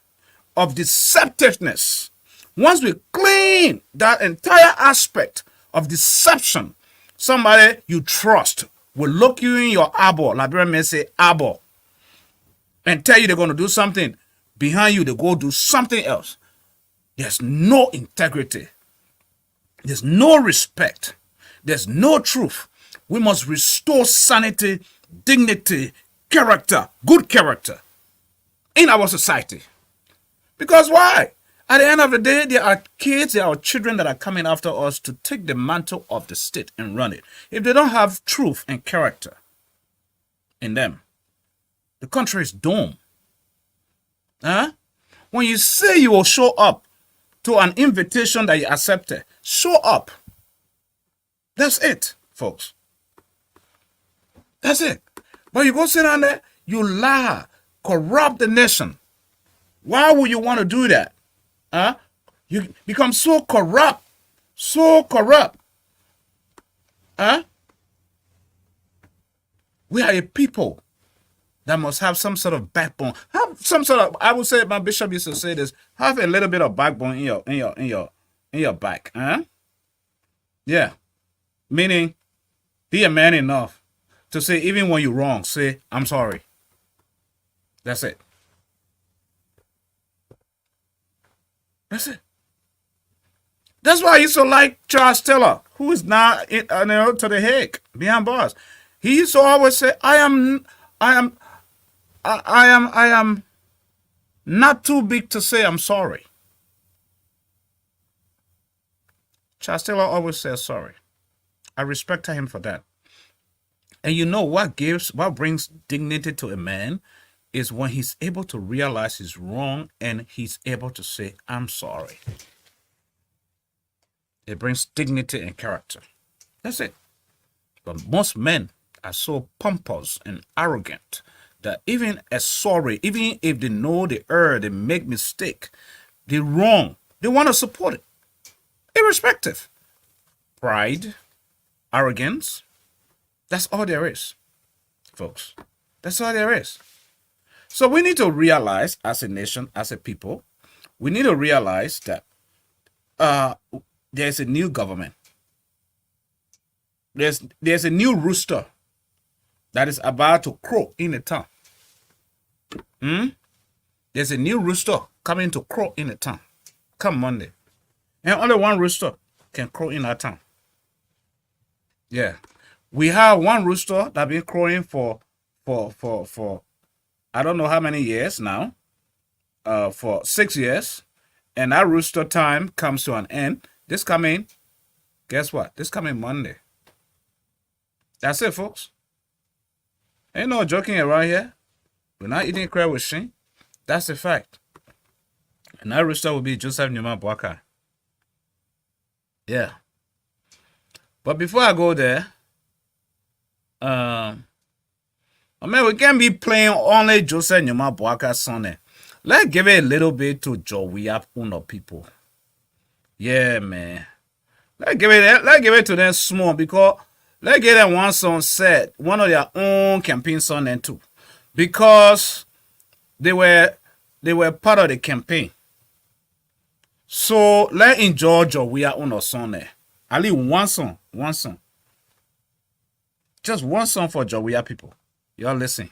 of deceptiveness, once we clean that entire aspect of deception, somebody you trust will look you in your eyeball, Liberian men say eyeball, and tell you they're going to do something. Behind you, they go do something else. There's no integrity. There's no respect. There's no truth. We must restore sanity, dignity, character, good character in our society. Because why? At the end of the day, there are kids, there are children that are coming after us to take the mantle of the state and run it. If they don't have truth and character in them, the country is doomed. Huh? When you say you will show up to an invitation that you accepted, show up. That's it, folks. That's it. But you go sit down there, you lie, corrupt the nation. Why would you want to do that? Huh? You become so corrupt. So corrupt. Huh? We are a people that must have some sort of backbone. Have some sort of, I would say, my bishop used to say this, have a little bit of backbone in your back. Huh? Yeah. Meaning, be a man enough to say, even when you're wrong, say, I'm sorry. That's it. That's it. That's why I used to like Charles Taylor, who is now to the Hague, behind bars. He used to always say, I am not too big to say I'm sorry. Charles Taylor always says sorry. I respect him for that. And you know what brings dignity to a man is when he's able to realize he's wrong and he's able to say, I'm sorry. It brings dignity and character. That's it. But most men are so pompous and arrogant that even as sorry, even if they know they err, they make mistake, they're wrong, they want to support it. Irrespective. Pride, arrogance, that's all there is, folks. That's all there is. So we need to realize as a nation, as a people, we need to realize that there's a new government. There's a new rooster that is about to crow in the town. There's a new rooster coming to crow in the town come Monday. And only one rooster can crow in our town. Yeah. We have one rooster that been crowing for I don't know how many years now. For 6 years. And that rooster time comes to an end. This coming, guess what? This coming Monday. That's it, folks. Ain't no joking around here. We're not eating crab with Shane. That's the fact. And that rooster will be Joseph Newman Boakai. Yeah. But before I go there, I mean, we can't be playing only Joseph Newman Boakai's song. Let's give it a little bit to Jowea Uno people. Yeah, man. Let's give it to them small because let's get them one song set, one of their own campaign song then too. Because they were part of the campaign. So let's enjoy Jowea Uno song there. At least one song. Just one song for Jowea people. Y'all listen.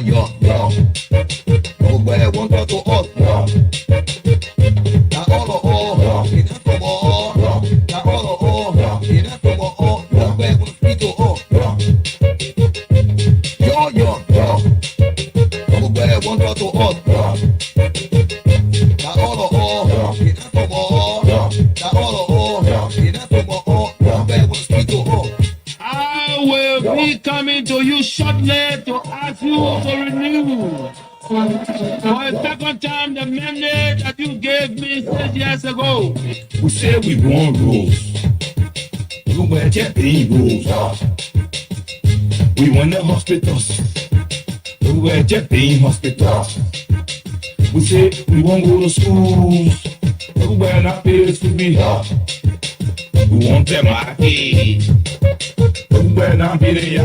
Yo. Nowhere want to us. Now all. Enough from all. Now all. Enough from all. Nowhere want to speak to us. Yo. Nowhere want to us. Now all. Enough from all. Now all. Enough from all. Nowhere want to speak to us. I will be coming to you shortly to ask you to renew for a second time the mandate that you gave me 6 years ago. We said we want rules. We were Japanese rules. We want the hospitals. We were Japanese hospitals. We said we won't go to schools. We were not paid to be. We want them happy. We were not paid to be.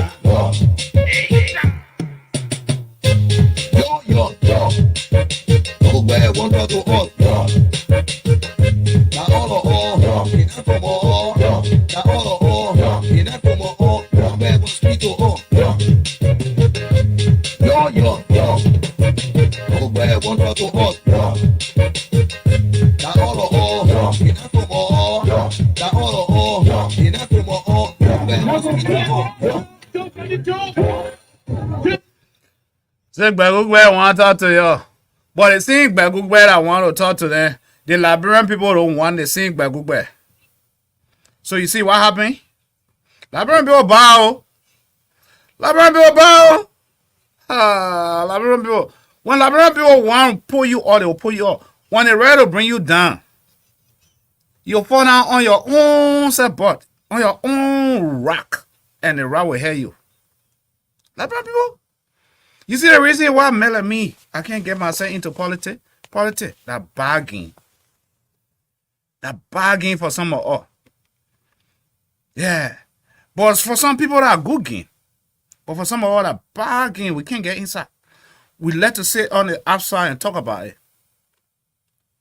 Yo. Nowhere want to us. Now all. Enough from all. Now all. Enough from all. Nowhere want to speak to us. Yo. Nowhere want to us. Now all. Enough from all. Now all. Enough from all. Nowhere Say Gbegugbe want to talk to you. But it seems Gbegugbe that want to talk to them. The Liberian people don't want to sing Gbegugbe. So you see what happened? Liberian people bow. Liberian people bow. Liberian people. When Liberian people want to pull you up, they will pull you up. When they're ready to bring you down, you'll fall down on your own support, on your own rock, and the rock will hear you. Liberian people. You see the reason why Mel and me, I can't get myself into politics? Politics, that bargain. That bargain for some of us. Yeah. But for some people that are good game. But for some of us that bargain, we can't get inside. We let to sit on the outside and talk about it.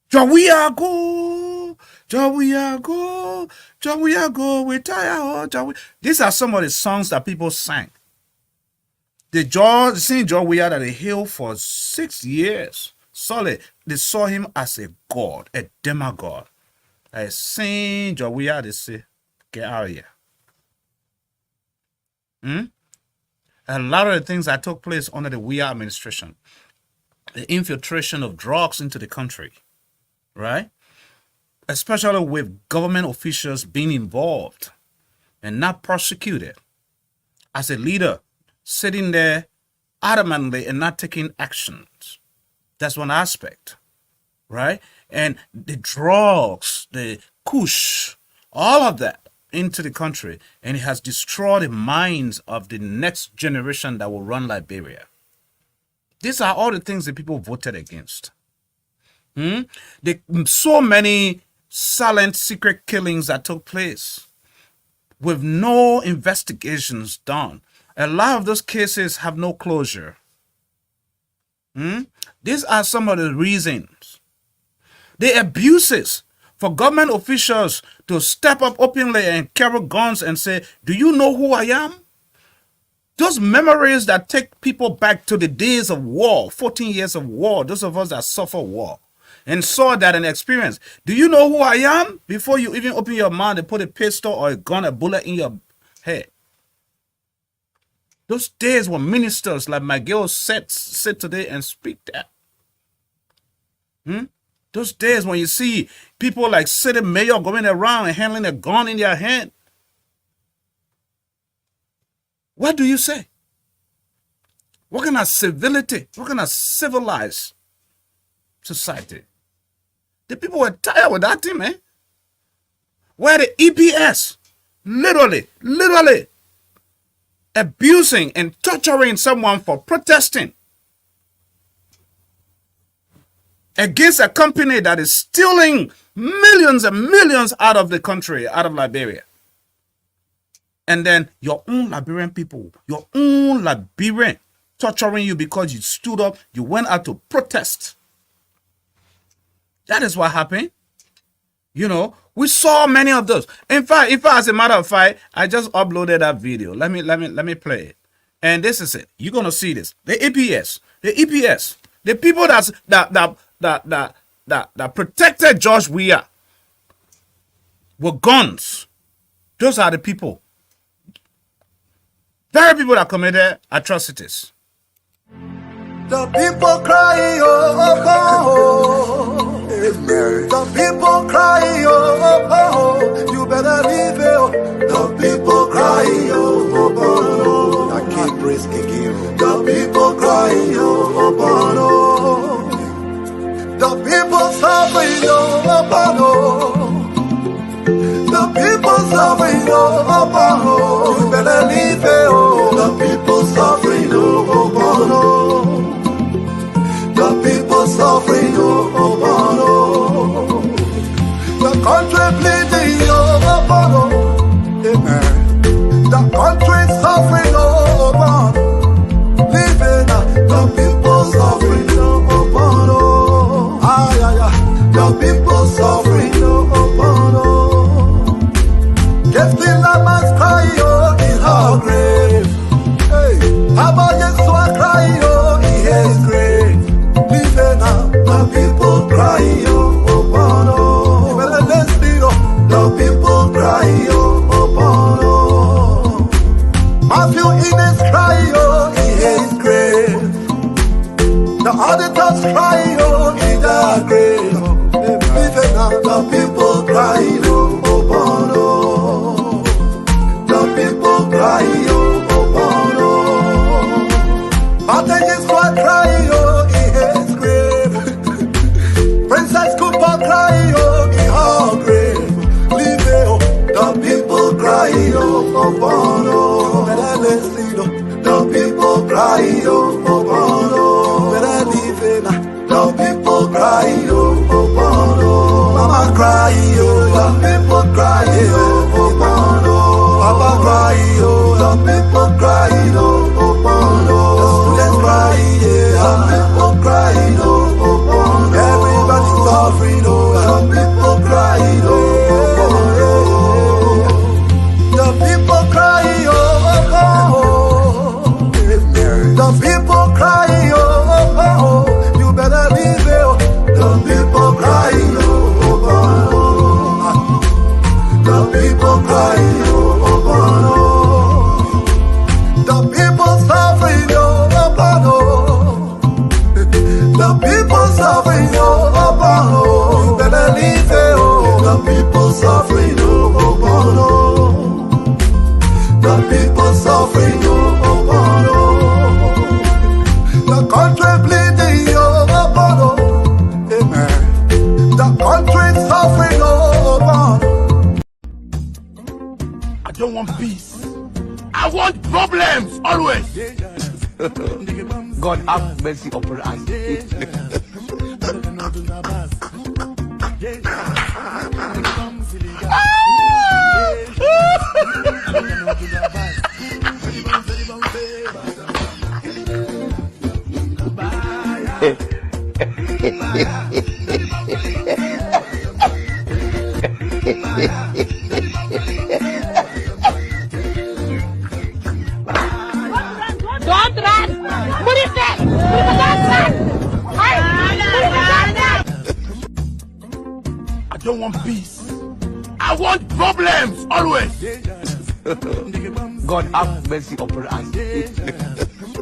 Joe, we are go. Joe, we are go. Joe, we are go. We tired. Joe, these are some of the songs that people sang. The sing Joe We Are that they hailed for 6 years. Solid. They saw him as a god, a demigod. I sing Joe We Are, they say, get out of here. A lot of the things that took place under the We Are administration, the infiltration of drugs into the country, right? Especially with government officials being involved and not prosecuted. As a leader, sitting there adamantly and not taking actions. That's one aspect, right? And the drugs, the kush, all of that into the country, and it has destroyed the minds of the next generation that will run Liberia. These are all the things that people voted against. So many silent secret killings that took place with no investigations done. A lot of those cases have no closure. These are some of the reasons. The abuses for government officials to step up openly and carry guns and say, do you know who I am? Those memories that take people back to the days of war, 14 years of war, those of us that suffer war and saw that and experienced. Do you know who I am? Before you even open your mouth and put a pistol or a gun, a bullet in your head. Those days when ministers like Miguel sit today and speak that. Those days when you see people like city mayor going around and handling a gun in their hand. What do you say? What kind of civility? What kind of civilized society? The people were tired with that thing, man. Where the EPS literally abusing and torturing someone for protesting against a company that is stealing millions and millions out of the country, out of Liberia. And then your own Liberian people, your own Liberian torturing you because you stood up, you went out to protest. That is what happened. You know, we saw many of those. In fact, as a matter of fact, I just uploaded that video. Let me play it. And this is it. You're gonna see this. The EPS, the people that protected George Weah with guns. Those are the people. Very people that committed atrocities. The people cry, oh. The people cry, oh. You better leave it. The people cry, oh. I can't breathe again. The people cry, oh. The people suffering, oh. The people suffering, oh. You better leave it, oh. The people suffering, oh. The people suffering, oh. The country bleeding, oh. Amen. The country suffering, oh. Living, the people suffering, oh. The people suffering, oh. Yes, the man's crying, oh, in her grave. Hey, how about yes, so I cry, oh, in his grave. The people cry, oh. You better listen, the people cry, oh. cry, oh, oh, oh, better listen, oh. The people cry, oh, oh, oh, better leave it now. The people cry, oh, oh, oh, mama cry, oh, the people cry, oh, oh, oh, papa cry, oh, the people cry, oh, oh, oh, the students cry, yeah, the people cry, oh, oh, oh, everybody suffering, oh, the people cry, oh, oh, oh, the people cry, oh, oh, oh, the people cry, oh, oh, oh, you better leave it, oh, the people cry, oh, oh, oh, the people cry, oh, oh, oh, the people suffering, oh, oh, oh, the people suffering, oh, oh, oh, you better leave it, oh, the people suffering, oh, oh, oh, the people suffering, oh, oh, oh, the country bleeding, oh, oh, oh, amen, the country suffering, oh, oh, I don't want peace. I want problems always. God have mercy upon us. Don't run! Murite! Don't run! I don't want peace. I want problems always. God have mercy upon us. Don't run!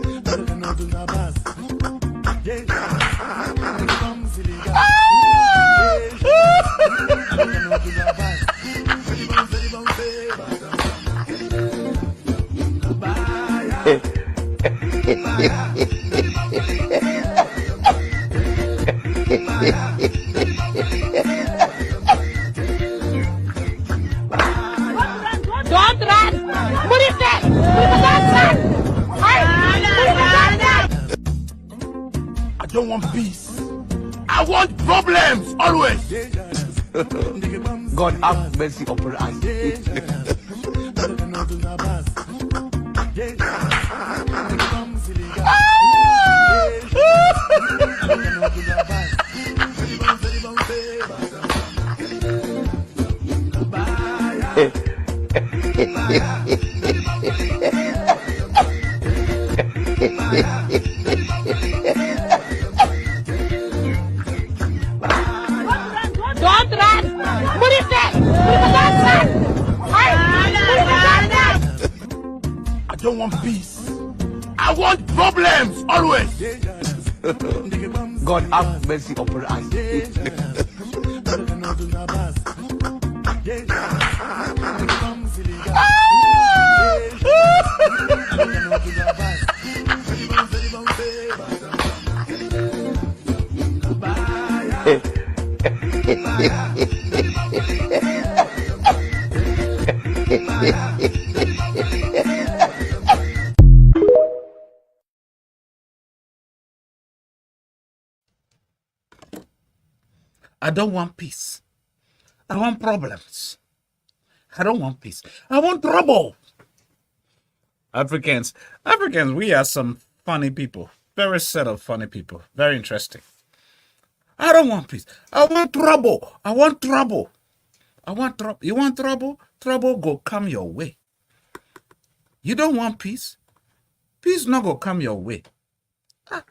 Murite! Don't run! I don't want peace. I want problems always. God have mercy upon us. Don't run! Murite! Don't run! I don't want peace. I want problems always. God have mercy upon us. I don't want peace. I want problems. I don't want peace. I want trouble. Africans, we are some funny people. Very set of funny people. Very interesting. I don't want peace. I want trouble. I want trouble. I want trouble. You want trouble? Trouble go come your way. You don't want peace? Peace not go come your way.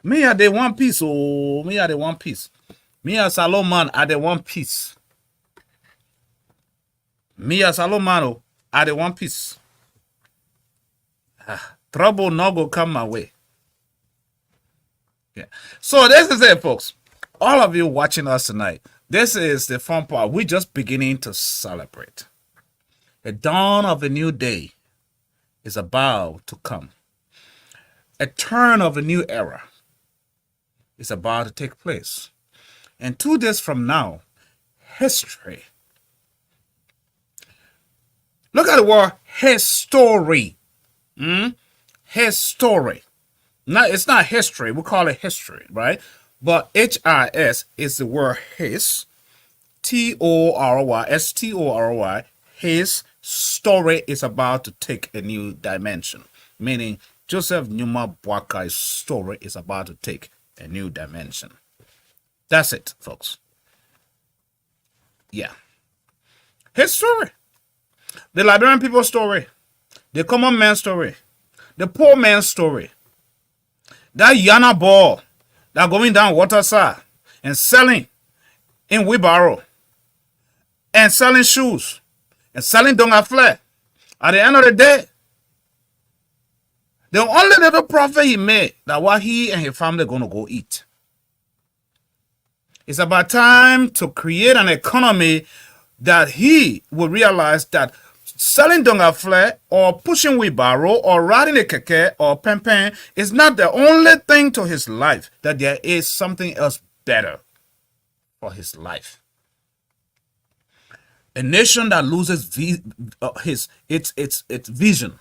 Me I dey want peace. Oh, me I dey want peace. Me as Salomon I dey want peace. Me as Salomon oh, I dey want peace. Trouble not go come my way. Yeah. So this is it, folks. All of you watching us tonight, this is the fun part. We're just beginning to celebrate. The dawn of a new day is about to come. A turn of a new era is about to take place. And 2 days from now, history Look at the word history. His story. No, it's not history. We call it history, right? But HIS is the word his. T-O-R-Y. His story is about to take a new dimension. Meaning Joseph Numa Boakai's story is about to take a new dimension. That's it, folks. Yeah. His story. The Liberian people's story. The common man's story. The poor man's story. That Yana ball that going down Waterside and selling in wheelbarrow and selling shoes and selling donga flare. At the end of the day, the only little profit he made, that what he and his family going to go eat. It's about time to create an economy that he will realize that selling donga flare or pushing wheelbarrow or riding a keke or pen is not the only thing to his life, that there is something else better for his life. A nation that loses its vision.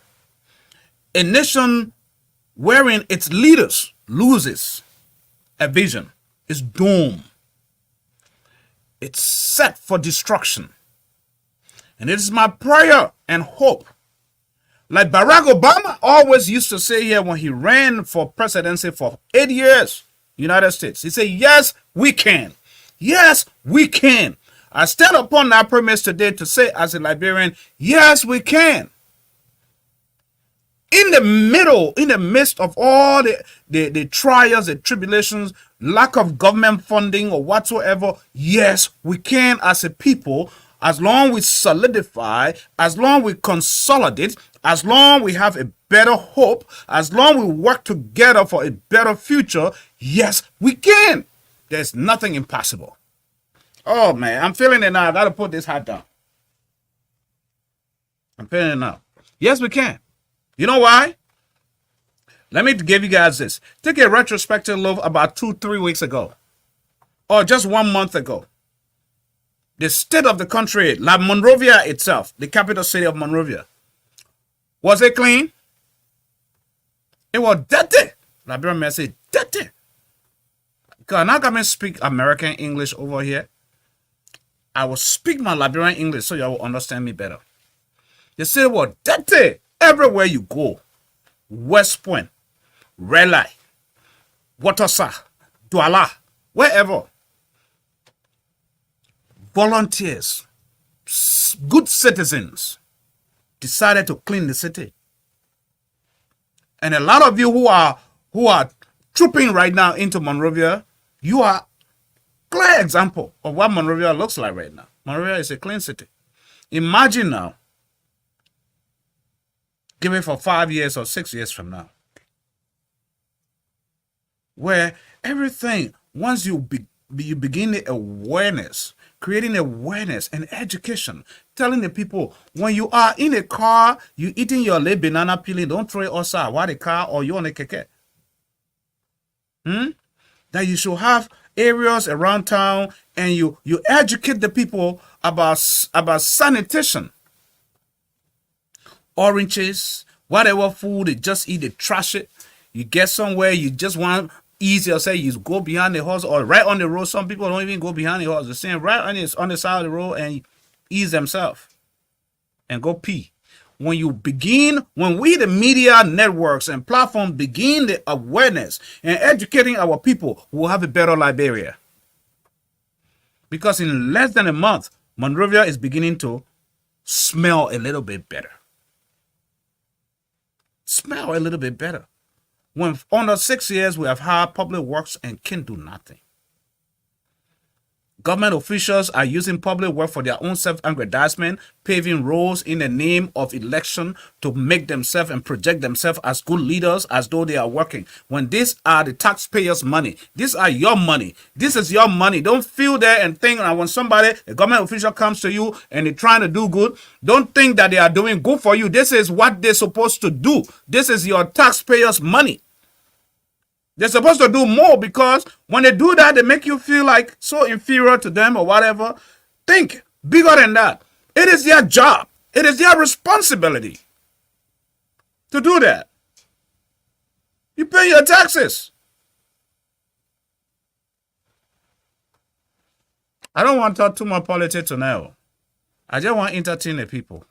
A nation wherein its leaders loses a vision is doomed. It's set for destruction. And it is my prayer and hope. Like Barack Obama always used to say here when he ran for presidency for 8 years, United States, he said, yes, we can. Yes, we can. I stand upon that premise today to say as a Liberian, yes, we can. In the midst of all the trials, the tribulations, lack of government funding or whatsoever, yes, we can as a people, as long we solidify, as long we consolidate, as long we have a better hope, as long we work together for a better future, yes, we can. There's nothing impossible. Oh man, I'm feeling it now. I gotta put this hat down. I'm feeling it now. Yes, we can. You know why? Let me give you guys this. Take a retrospective look about 2-3 weeks ago, or just 1 month ago. The state of the country, like Monrovia itself, the capital city of Monrovia, was it clean? It was dirty. Liberian man say dirty. Can I come and speak American English over here? I will speak my Liberian English so you will understand me better. They say it was dirty everywhere you go. West Point, Red Light, Waterside, Douala, wherever. Volunteers, good citizens decided to clean the city. And a lot of you who are trooping right now into Monrovia, you are clear example of what Monrovia looks like right now. Monrovia is a clean city. Imagine now, give it for 5 years or 6 years from now, where everything, once you begin the awareness, creating awareness and education, telling the people, when you are in a car, you eating your late banana peeling, don't throw it outside while the car or you on a keke. That you should have areas around town and you educate the people about sanitation. Oranges, whatever food, they just eat, they trash it. You get somewhere, you just want easier, say you go behind the horse or right on the road. Some people don't even go behind the horse. They're saying right on the side of the road and ease themselves and go pee. When we the media networks and platforms begin the awareness and educating our people, we'll have a better Liberia. Because in less than a month, Monrovia is beginning to smell a little bit better. Smell a little bit better. When under 6 years we have had public works and can do nothing. Government officials are using public work for their own self-aggrandizement, paving roads in the name of election to make themselves and project themselves as good leaders as though they are working. When these are the taxpayers' money, these are your money. This is your money. Don't feel there and think that when a government official comes to you and they're trying to do good, don't think that they are doing good for you. This is what they're supposed to do. This is your taxpayers' money. They're supposed to do more because when they do that, they make you feel like so inferior to them or whatever. Think bigger than that. It is their job. It is their responsibility to do that. You pay your taxes. I don't want to talk too much politics now. I just want to entertain the people.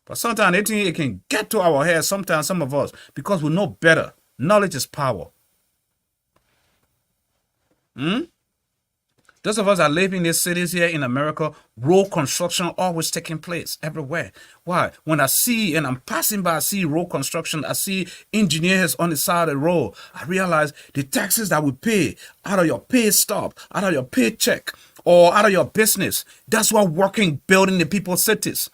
But sometimes they think it can get to our heads, sometimes some of us, because we know better. Knowledge is power. Those of us that live in these cities here in America, road construction always taking place everywhere. Why? When I see, and I'm passing by, I see road construction, I see engineers on the side of the road, I realize the taxes that we pay out of your pay stub, out of your paycheck, or out of your business, that's what working, building the people's cities.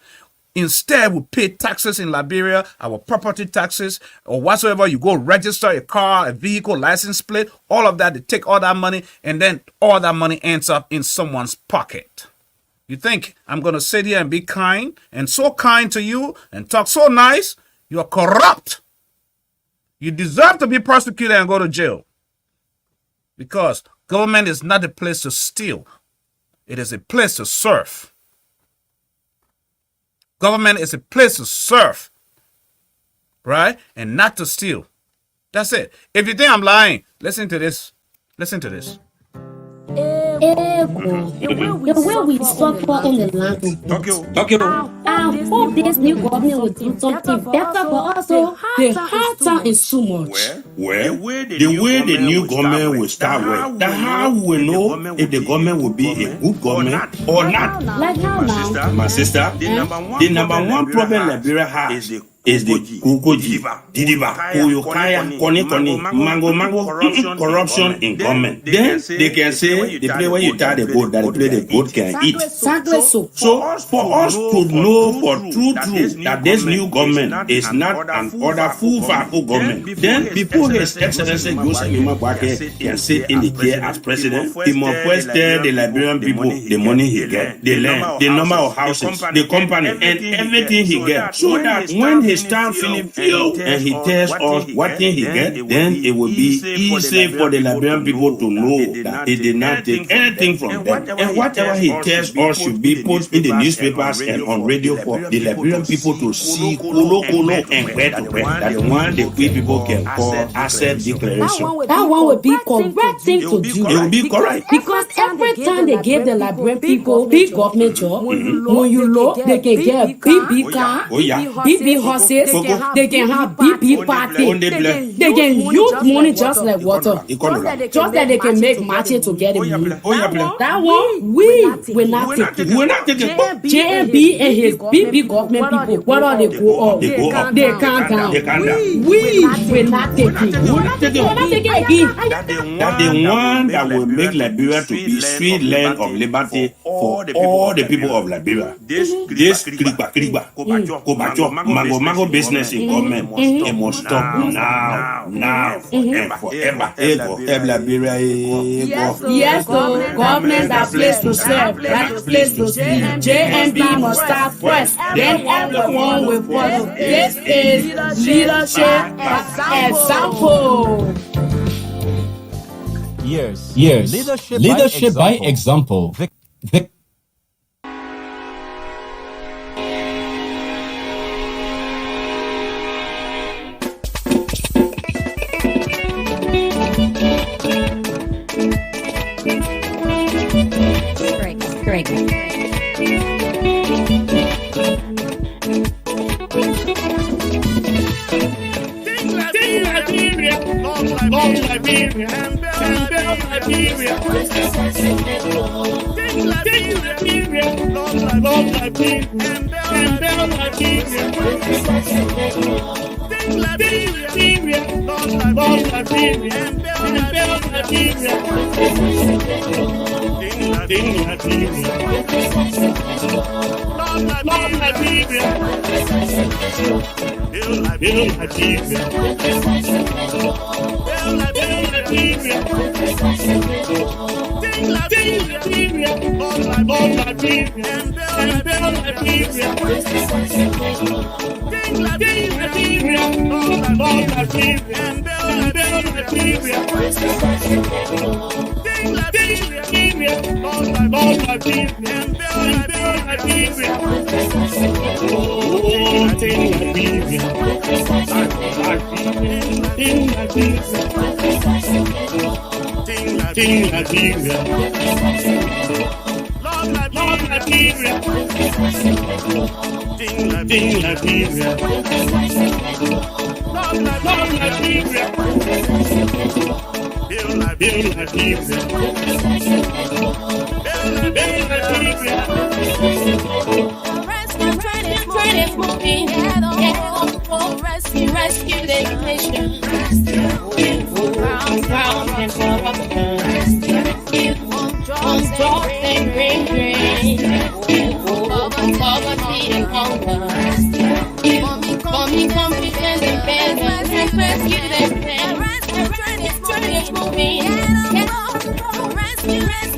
Instead, we pay taxes in Liberia, our property taxes, or whatsoever. You go register a car, a vehicle, license plate, all of that. They take all that money, and then all that money ends up in someone's pocket. You think I'm going to sit here and be kind and so kind to you and talk so nice? You're corrupt. You deserve to be prosecuted and go to jail. Because government is not a place to steal. It is a place to serve. Government is a place to serve, right? And not to steal. That's it. If you think I'm lying, listen to this. Listen to this. The way we suffer in the land. I hope this new government will do something better for us. So the hard time is too much. Well, the way the new government will start with, that how we will know if the government will be a good government or not. Like how now? My sister, the number one problem Liberia has is the Kukoji, Didiba, Kuyukaya, Koni, Mango, corruption in government. Then they can say the place where you tie the goat, that the place the goat can eat. So for us to know for true that this new government is not an other full government, then before His Excellency Joseph Imabwake can sit in the chair as president, he must first tell the Liberian people the money he get, the land, the number of houses, the company, and everything he get, so that when his time finish and he tells us what thing he get, then it will be easy for the Liberian people to know that he did not take anything from them. And whatever he tells us should be put in the newspapers and on radio for the Liberian people to see Kolo and where to where. That one the people can call asset declaration. That one would be correct thing to do. It will be correct. Because every time they give the Liberian people big government job, when you look, they can get a big car, big horses, they can have big party, they can use money just like water, just that they can make matching to get it. That one, we will not take it. JMB and his big government people, what are they go up? They can't down. We will not take it. We will not take it again. That the one that will make Liberia to be sweet land of liberty for all the people of Liberia. This Mango business in government, it must stop now, and forever. Yes, so government that place to serve, that place to speak. JMB must start first, then everyone will follow. This is leadership example. Yes. Leadership by example. Greg. Love Liberia, and build Liberia. Take Liberia, love Liberia, and build Liberia. Take Liberia, love Liberia, and build Liberia. Take Liberia, love Liberia, build Liberia. Rescue the nation. From drought and rain, poverty and hunger. Mommy, confidence and faith. Rescue the nation. Rescue moving. Rescue rescue the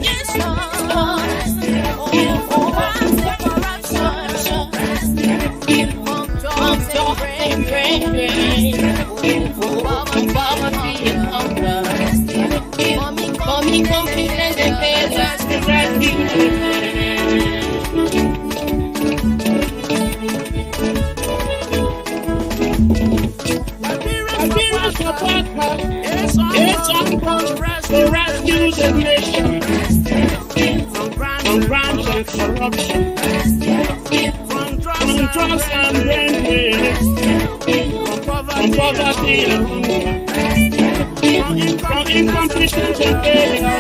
nation from crimes and corruption, from drugs and brain drain, from poverty and hunger, from incompetence and failure.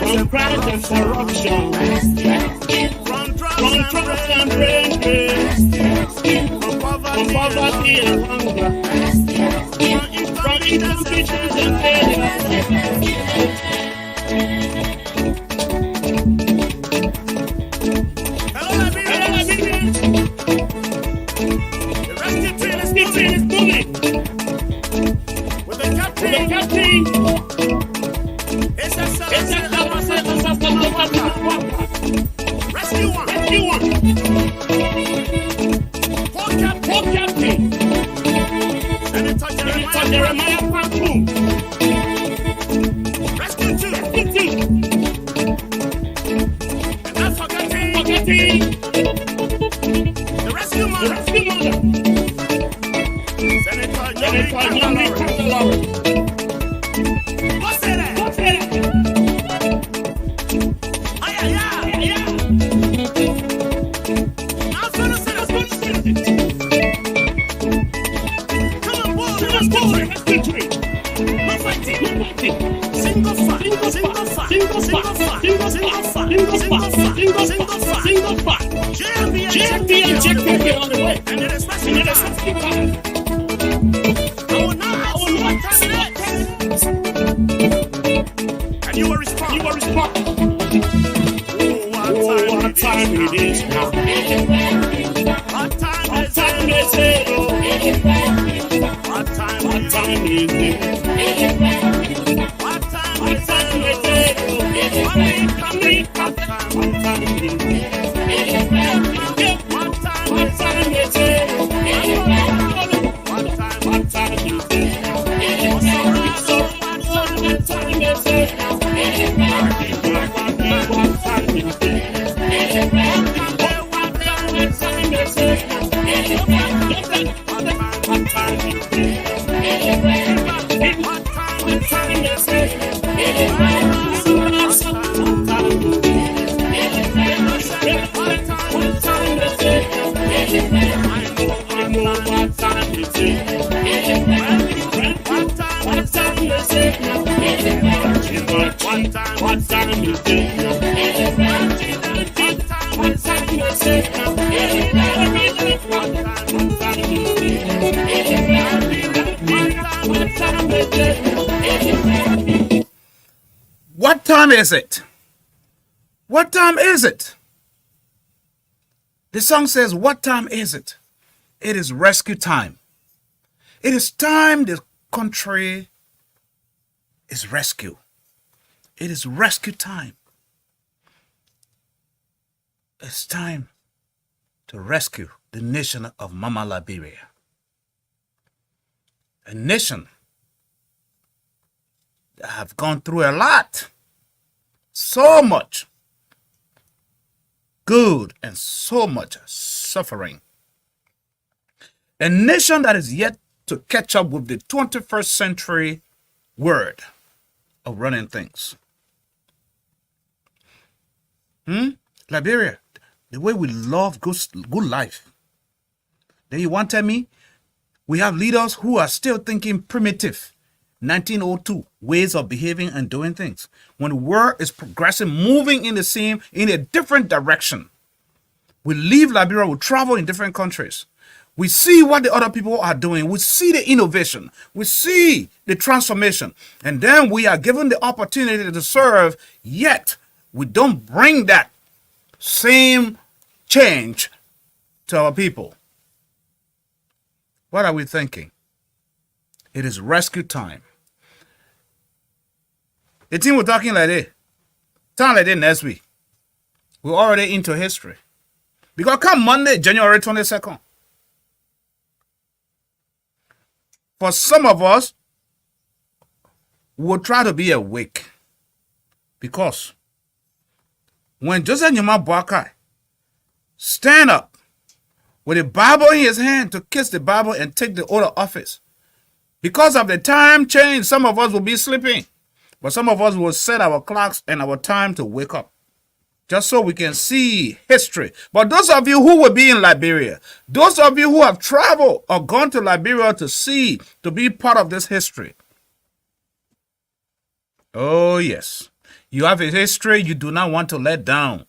From crimes and corruption, from drugs and brain drain, from poverty and hunger, from incompetence and failure. Hello, Liberia. The rescue train is moving. With the captain. Rescue one. Four captain. Senator Jeremiah Kwaku. Rescue two. And not forgetting the rescue mother. Senator Johnny Kakalore. What's that? And you will respond. What time it is now? What time is it? What time is it? What time is it? What time is it? What time is it? The song says, what time is it? It is rescue time. It is time the country is rescued. It is rescue time. It's time to rescue the nation of Mama Liberia. A nation that have gone through a lot, so much good and so much suffering. A nation that is yet to catch up with the 21st century word of running things. Liberia, the way we love good life. Then you want to tell me we have leaders who are still thinking primitive 1902 ways of behaving and doing things. When the world is progressing, moving in a different direction. We leave Liberia, we travel in different countries. We see what the other people are doing. We see the innovation. We see the transformation. And then we are given the opportunity to serve, yet we don't bring that same change to our people. What are we thinking? It is rescue time. The team we're talking like this, time like this next week. We're already into history. Because come Monday, January 22nd, for some of us, we'll try to be awake. Because when Joseph Numa Boakai stand up with a Bible in his hand to kiss the Bible and take the oath of office, because of the time change, some of us will be sleeping. But some of us will set our clocks and our time to wake up, just so we can see history. But those of you who will be in Liberia, those of you who have traveled or gone to Liberia to see, to be part of this history. Oh yes, you have a history you do not want to let down.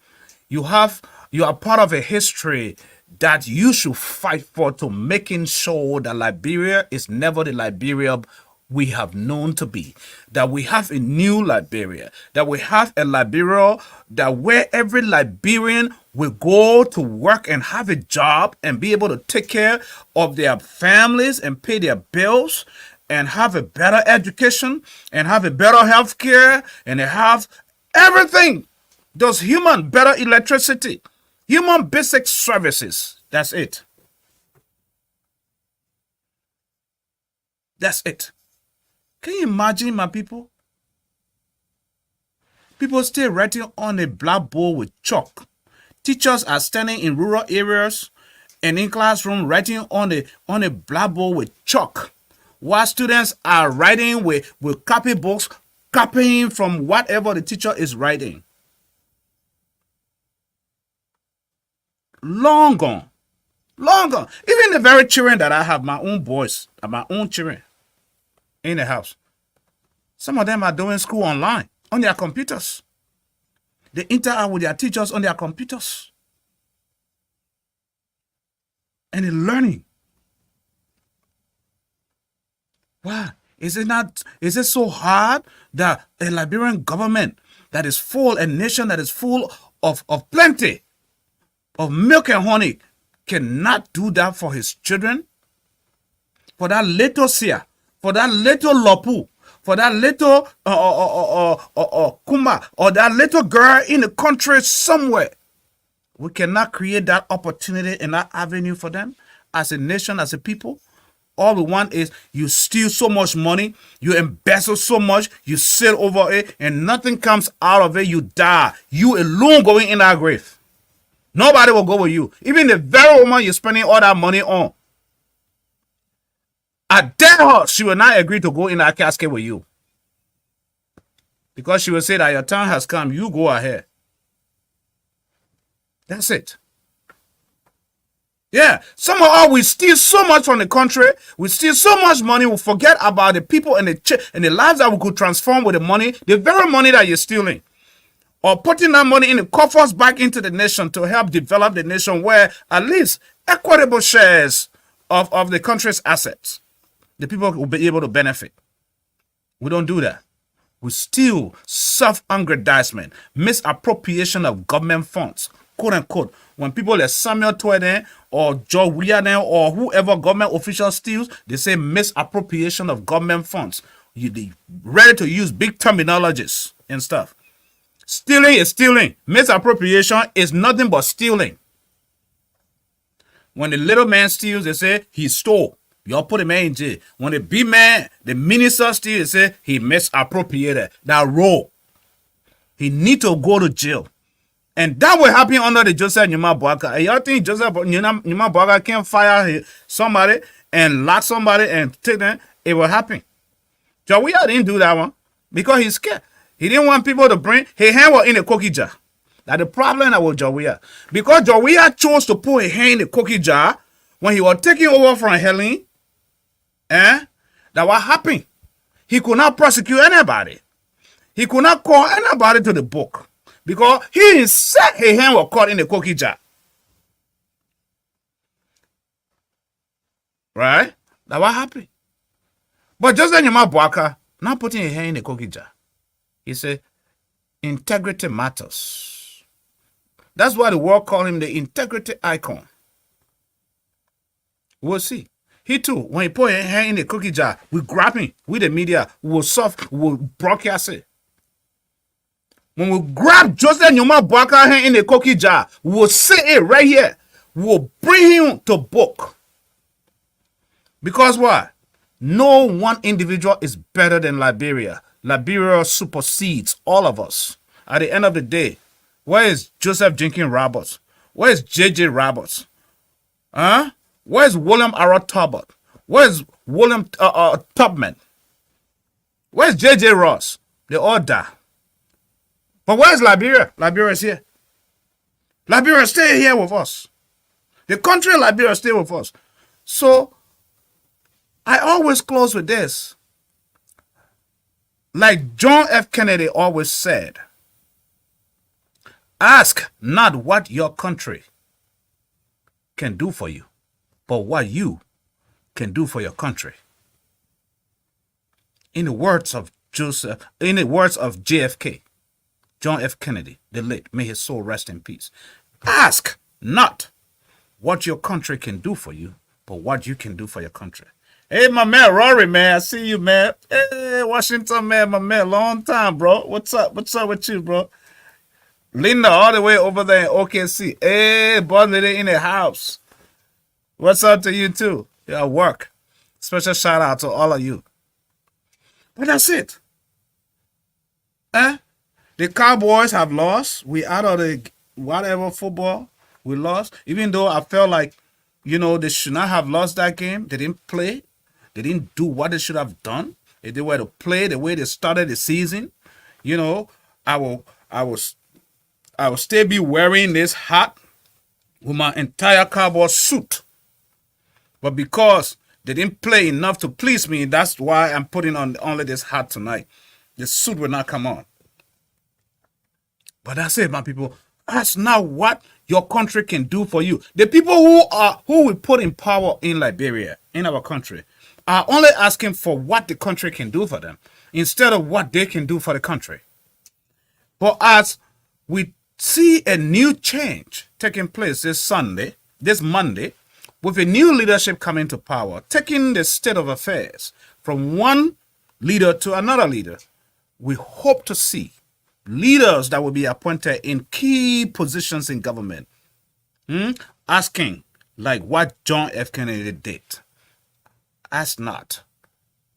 You are part of a history that you should fight for, to making sure that Liberia is never the Liberia we have known to be, that we have a new Liberia, that we have a Liberia that where every Liberian will go to work and have a job and be able to take care of their families and pay their bills and have a better education and have a better health care and they have everything. Those human, better electricity, human basic services. That's it. That's it. Can you imagine, my people? People still writing on a blackboard with chalk. Teachers are standing in rural areas and in classroom writing on a blackboard with chalk, while students are writing with copybooks, copying from whatever the teacher is writing. Long gone. Long gone. Even the very children that I have, my own boys, my own children in the house, some of them are doing school online on their computers. They interact with their teachers on their computers. And they're learning. Why? Is it so hard that a Liberian government that is full, a nation that is full of plenty of milk and honey, cannot do that for his children? For that little Sia, for that little Lopu, for that little Kuma, or that little girl in the country somewhere. We cannot create that opportunity and that avenue for them as a nation, as a people. All we want is you steal so much money, you embezzle so much, you sit over it, and nothing comes out of it. You die. You alone going in that grave. Nobody will go with you. Even the very woman you're spending all that money on, I dare her, she will not agree to go in that casket with you. Because she will say that your time has come, you go ahead. That's it. Yeah, somehow we steal so much from the country, we steal so much money, we forget about the people and the lives that we could transform with the money, the very money that you're stealing. Or putting that money in the coffers back into the nation to help develop the nation where at least equitable shares of the country's assets, the people will be able to benefit. We don't do that. We steal self-aggrandizement, misappropriation of government funds, quote unquote. When people like Samuel Tweden or Joe William or whoever government official steals, they say misappropriation of government funds. They ready to use big terminologies and stuff. Stealing is stealing. Misappropriation is nothing but stealing. When the little man steals, they say he stole. Y'all put him in jail. When the big man, the minister steals, they say he misappropriated that role. He need to go to jail. And that will happen under the Joseph Numa Boaka. And y'all think Joseph Numa Boaka can fire somebody and lock somebody and take them? It will happen. Jawia didn't do that one because he's scared. He didn't want people to bring his hand was in the cookie jar. That's the problem that was Jawia. Because Jawia chose to put his hand in the cookie jar when he was taking over from Helen. That what happened? He could not prosecute anybody. He could not call anybody to the book. Because he himself, his hand was caught in the cookie jar. Right? That's what happened. But just then Numa Boaka, not putting his hand in the cookie jar. He said, integrity matters. That's why the world call him the integrity icon. We'll see. He too, when he put his hand in the cookie jar, we grab him with the media, we will soft, we will broadcast it. When we grab Joseph Numa Boaka hand in the cookie jar, we will say it right here. We will bring him to book. Because why? No one individual is better than Liberia. Liberia supersedes all of us. At the end of the day, where is Joseph Jenkins Roberts? Where is J.J. Roberts? Where is William Arrow Talbot? Where is William Tubman? Where is J.J. Ross? They all die. But where is Liberia? Liberia is here. Liberia stay here with us. The country of Liberia stay with us. So, I always close with this. Like John F. Kennedy always said, ask not what your country can do for you, but what you can do for your country. In the words of JFK, John F. Kennedy, the late, may his soul rest in peace. Ask not what your country can do for you, but what you can do for your country. Hey, my man, Rory, man. I see you, man. Hey, Washington, man, my man. Long time, bro. What's up? What's up with you, bro? Linda, all the way over there in OKC. Hey, boss lady in the house. What's up to you, too? Yeah, work. Special shout out to all of you. But that's it. The Cowboys have lost. We out of the whatever football. We lost. Even though I felt like, they should not have lost that game. They didn't play. They didn't do what they should have done. If they were to play the way they started the season, I will still be wearing this hat with my entire Cowboy suit. But because they didn't play enough to please me, that's why I'm putting on only this hat tonight. The suit will not come on. But that's it, my people. That's not what your country can do for you. The people who we put in power in Liberia, in our country, are only asking for what the country can do for them instead of what they can do for the country. But as we see a new change taking place this Monday, with a new leadership coming to power, taking the state of affairs from one leader to another leader, we hope to see leaders that will be appointed in key positions in government, asking like what John F. Kennedy did. Ask not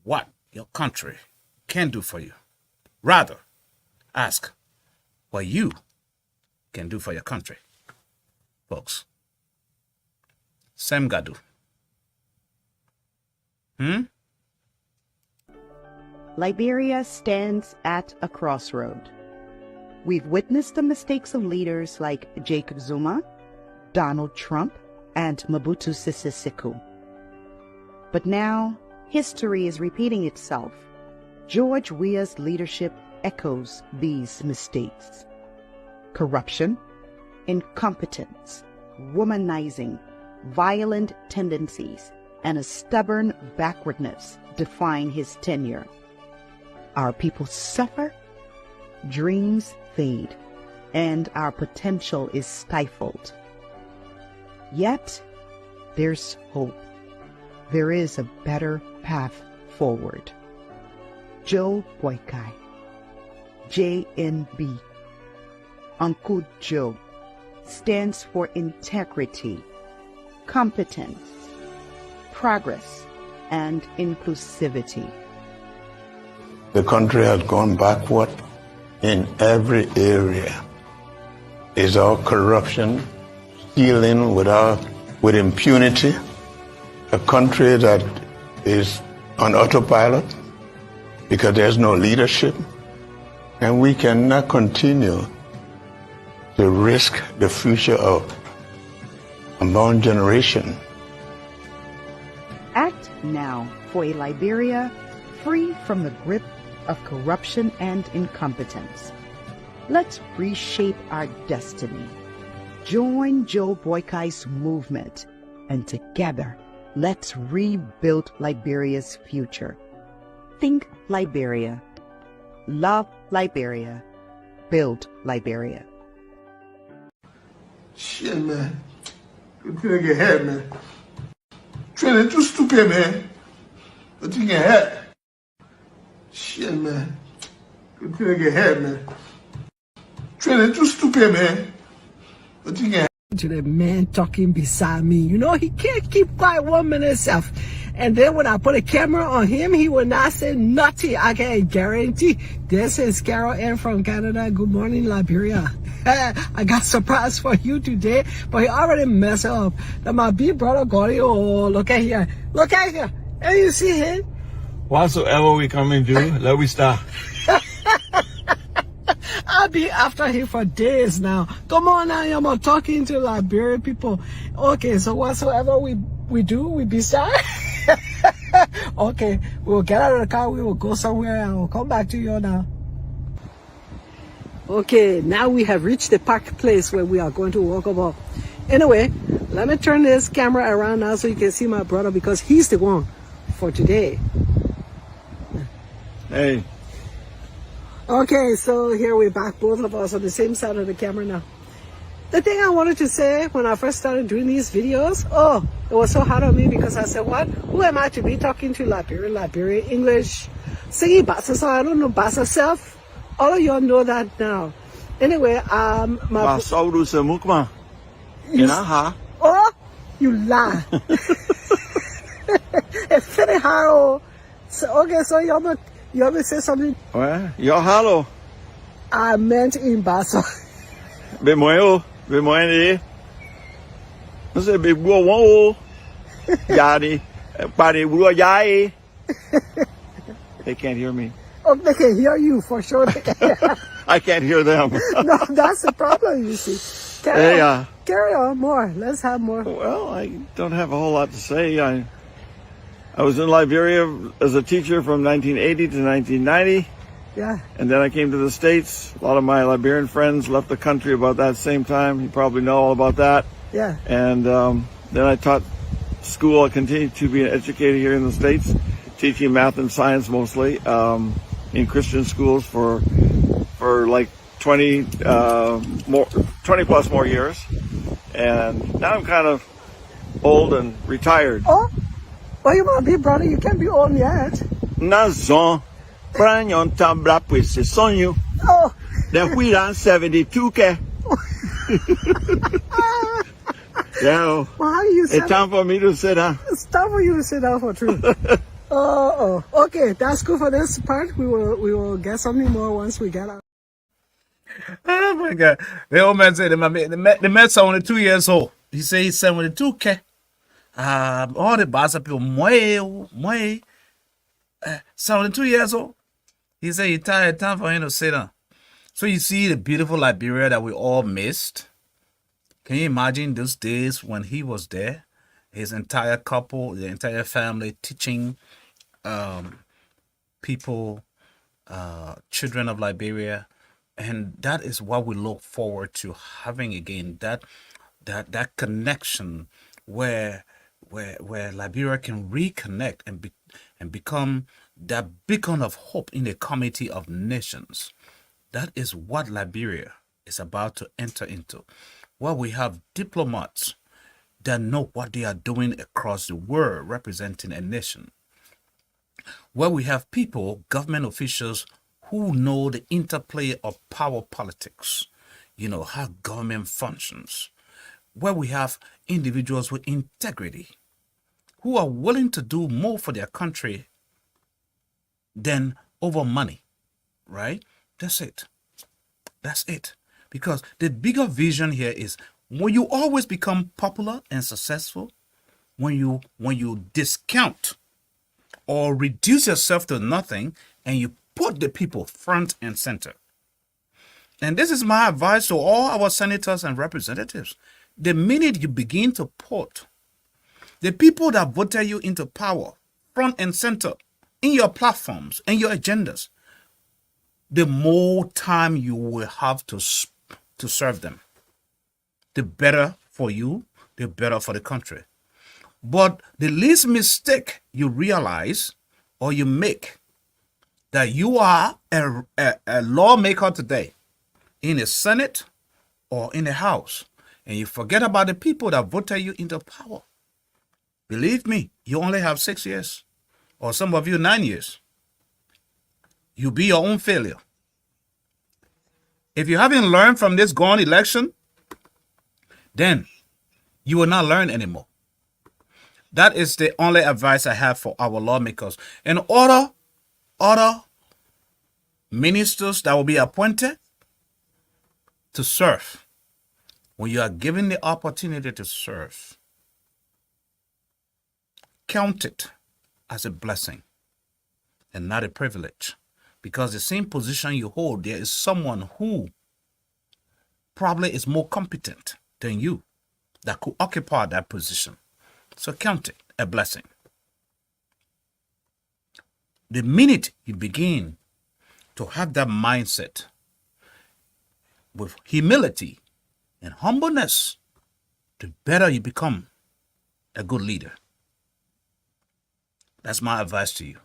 what your country can do for you. Rather, ask what you can do for your country. Folks, Sam Gadu. Liberia stands at a crossroad. We've witnessed the mistakes of leaders like Jacob Zuma, Donald Trump, and Mobutu Sese Seko. But now, history is repeating itself. George Weah's leadership echoes these mistakes. Corruption, incompetence, womanizing, violent tendencies, and a stubborn backwardness define his tenure. Our people suffer, dreams fade, and our potential is stifled. Yet, there's hope. There is a better path forward. Joe Boakai, JNB, Uncle Joe, stands for integrity, competence, progress, and inclusivity. The country has gone backward in every area. Is our corruption stealing with impunity? A country that is on autopilot because there's no leadership, and we cannot continue to risk the future of unborn generation. Act now for a Liberia free from the grip of corruption and incompetence. Let's reshape our destiny. Join Joe Boykai's movement, and together, let's rebuild Liberia's future. Think Liberia. Love Liberia. Build Liberia. Shit, man. You couldn't get head, man. Training too stupid, man. But you get head. Shit, man. You couldn't get head, man. Training too stupid, man. But you get to the man talking beside me. You know, he can't keep quiet 1 minute himself. And then when I put a camera on him, he will not say nothing. I can guarantee. This is Carol Ann from Canada. Good morning, Liberia. I got surprise for you today, but he already messed up. Now my big brother Gordy, oh, look at here. Look at here. And you see him? Whatsoever we come and do, let we start. I'll be after him for days now. Come on now, I'm talking to Liberian people. Okay, so whatsoever we do, we be sorry. Okay, we'll get out of the car, we will go somewhere, and we'll come back to you now. Okay, now we have reached the park place where we are going to walk about. Anyway, let me turn this camera around now so you can see my brother, because he's the one for today. Hey. Okay, so here we're back, both of us on the same side of the camera now. The thing I wanted to say when I first started doing these videos, it was so hard on me because I said, what? Who am I to be talking to Liberian English, singing Bassa, so I don't know Bassa self. All of y'all know that now. Anyway, you lie. It's pretty hard. So, okay, so you want me to say something? Well, you're hello. I meant in Bassa. Be moyo, be moyo. I said, be buo Yadi, body buo yai. They can't hear me. Oh, they can hear you for sure. I can't hear them. No, that's the problem, you see. Carry on more. Let's have more. Well, I don't have a whole lot to say. I was in Liberia as a teacher from 1980 to 1990. Yeah. And then I came to the States. A lot of my Liberian friends left the country about that same time. You probably know all about that. Yeah. And then I taught school. I continued to be an educator here in the States, teaching math and science mostly in Christian schools for like 20 plus more years. And now I'm kind of old and retired. Well, you might be, brother. You can't be old yet. Nazon, pranyon tambra pues se sonho. Then we ran 72 ke. Yeah. Well, how do you say it's time for me to sit down. It's time for you to sit down for truth. Okay, that's good for this part. We will get something more once we get out. Oh my God! The old man said the Mets are only 2 years old. He said he's 72 k. All the Bassa people, 72 years old. He said he's tired. Time for him to sit down. So you see the beautiful Liberia that we all missed. Can you imagine those days when he was there? His entire couple, the entire family, teaching people, children of Liberia, and that is what we look forward to having again. That connection where Liberia can reconnect and become that beacon of hope in the community of nations. That is what Liberia is about to enter into, where we have diplomats that know what they are doing across the world representing a nation, where we have people, government officials, who know the interplay of power politics, how government functions, where we have individuals with integrity who are willing to do more for their country than over money, right? That's it. That's it. Because the bigger vision here is when you always become popular and successful, when you discount or reduce yourself to nothing and you put the people front and center. And this is my advice to all our senators and representatives. The minute you begin to put the people that voted you into power front and center in your platforms and your agendas, the more time you will have to serve them. The better for you, the better for the country. But the least mistake you realize or you make that you are a lawmaker today in the Senate or in the House, and you forget about the people that voted you into power. Believe me, you only have 6 years, or some of you 9 years. You'll be your own failure. If you haven't learned from this gone election, then you will not learn anymore. That is the only advice I have for our lawmakers. And other ministers that will be appointed to serve, when you are given the opportunity to serve, count it as a blessing and not a privilege. Because the same position you hold, there is someone who probably is more competent than you that could occupy that position. So count it a blessing. The minute you begin to have that mindset with humility and humbleness, the better you become a good leader. That's my advice to you.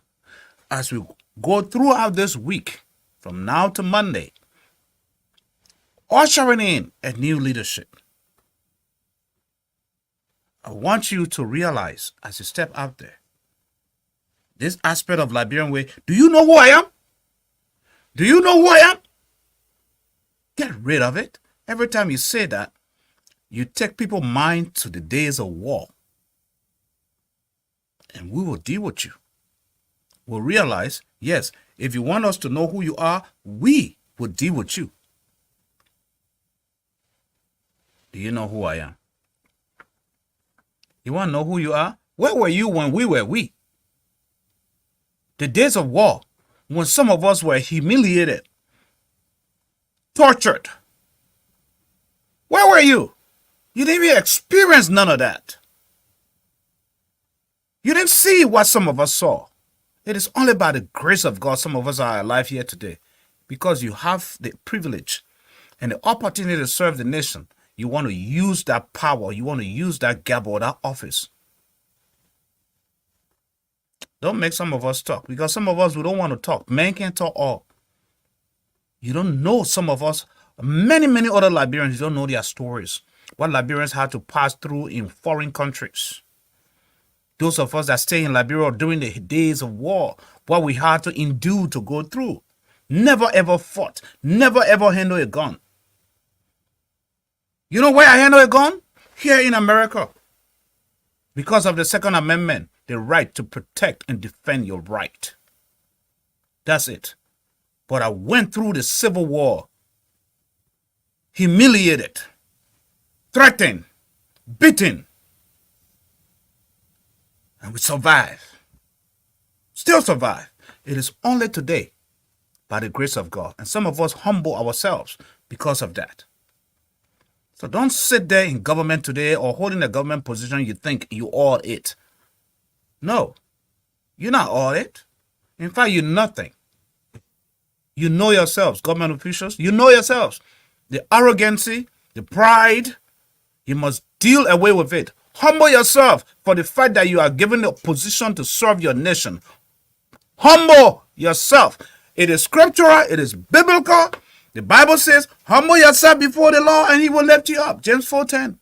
As we go throughout this week, from now to Monday, ushering in a new leadership, I want you to realize as you step out there, this aspect of Liberian way, do you know who I am? Do you know who I am? Get rid of it. Every time you say that, you take people's mind to the days of war. And we will deal with you. We'll realize, yes, if you want us to know who you are, we will deal with you. Do you know who I am? You want to know who you are? Where were you when we were we? The days of war, when some of us were humiliated, tortured. Where were you? You didn't even experience none of that. You didn't see what some of us saw. It is only by the grace of God some of us are alive here today. Because you have the privilege and the opportunity to serve the nation. You want to use that power. You want to use that gavel, that office. Don't make some of us talk. Because some of us, we don't want to talk. Men can't talk all. You don't know some of us. Many other Liberians, you don't know their stories. What Liberians had to pass through in foreign countries. Those of us that stay in Liberia during the days of war, what we had to endure to go through. Never ever fought. Never ever handled a gun. You know where I handle a gun? Here in America. Because of the Second Amendment, the right to protect and defend your right. That's it. But I went through the Civil War, humiliated, threatened, beaten, and we survived. Still survive. It is only today, by the grace of God. And some of us humble ourselves because of that. So don't sit there in government today or holding a government position you think you all it. No, you're not all it. In fact, you're nothing. You know yourselves, government officials. You know yourselves. The arrogancy, the pride, you must deal away with it. Humble yourself for the fact that you are given the position to serve your nation. Humble yourself. It is scriptural. It is biblical. The Bible says, humble yourself before the Lord and he will lift you up. James 4:10.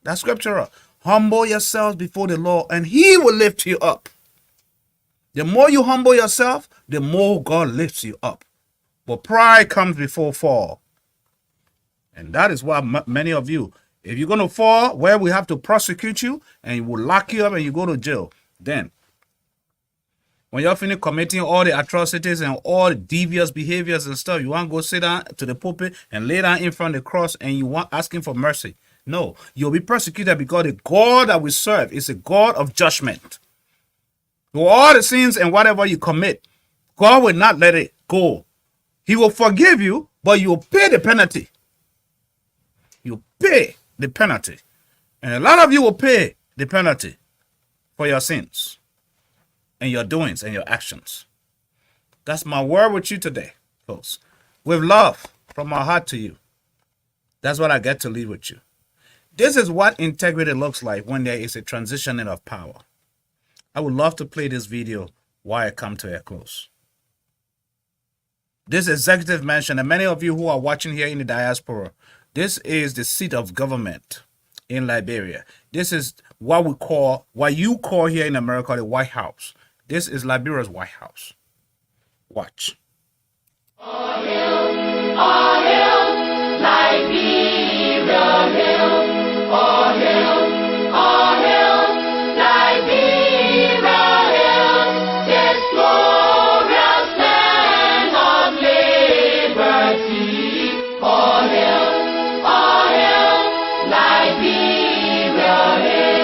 That's scriptural. Humble yourselves before the Lord and he will lift you up. The more you humble yourself, the more God lifts you up. But pride comes before fall. And that is why many of you, If you're going to fall, where we have to prosecute you and we'll lock you up and you go to jail, then when you're finished committing all the atrocities and all the devious behaviors and stuff, you want to go sit down to the pulpit and lay down in front of the cross and you want asking for mercy. No, you'll be persecuted because the God that we serve is a God of judgment. For all the sins and whatever you commit, God will not let it go. He will forgive you, but you'll pay the penalty. You pay the penalty. And a lot of you will pay the penalty for your sins and your doings and your actions. That's my word with you today, folks. With love from my heart to you. That's what I get to leave with you. This is what integrity looks like when there is a transitioning of power. I would love to play this video while I come to a close. This executive mansion, and many of you who are watching here in the diaspora, this is the seat of government in Liberia. This is what you call here in America the White House. This is Liberia's White House. Watch. All hail, Liberia, hail, all hail, Liberia, hail, this glorious land of liberty. All hail, Liberia, hail.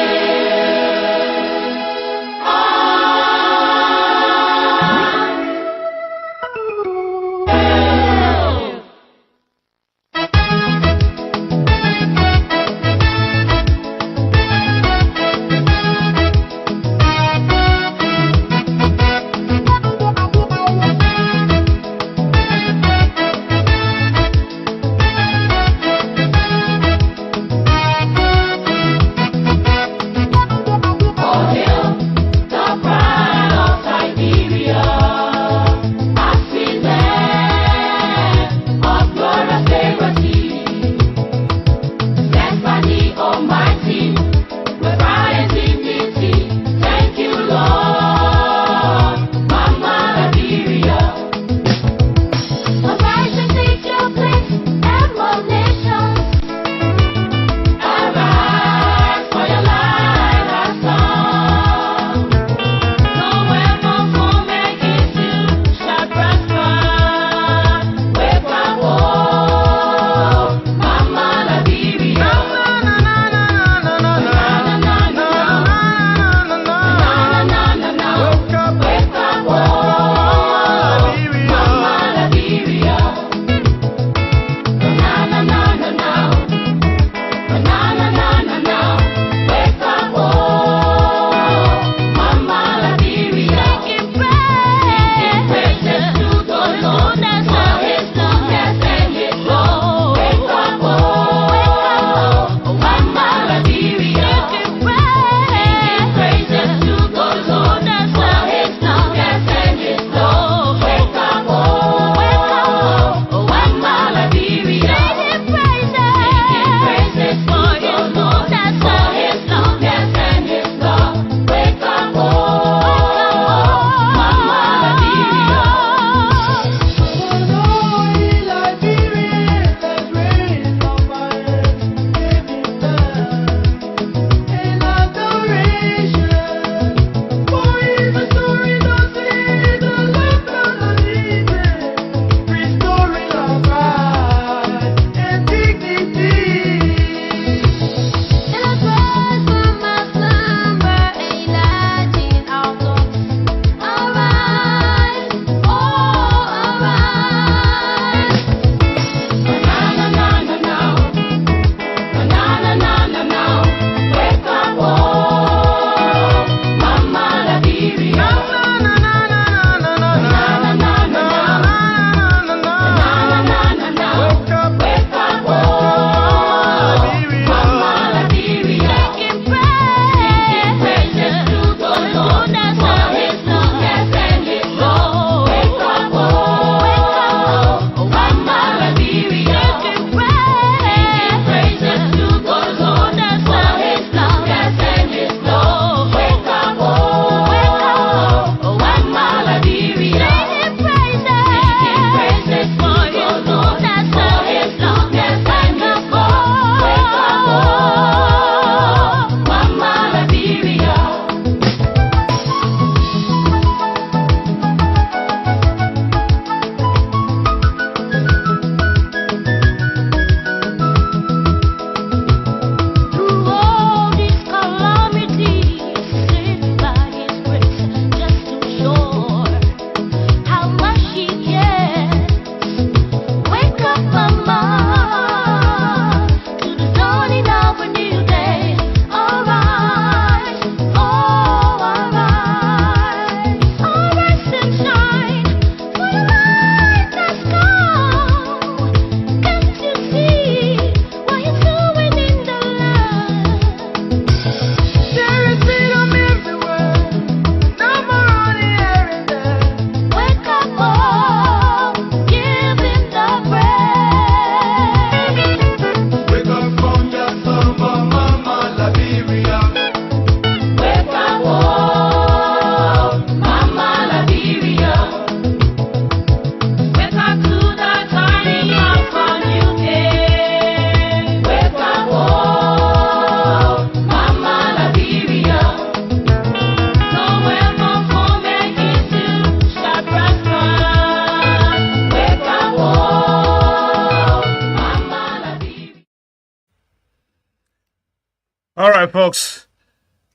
right, folks.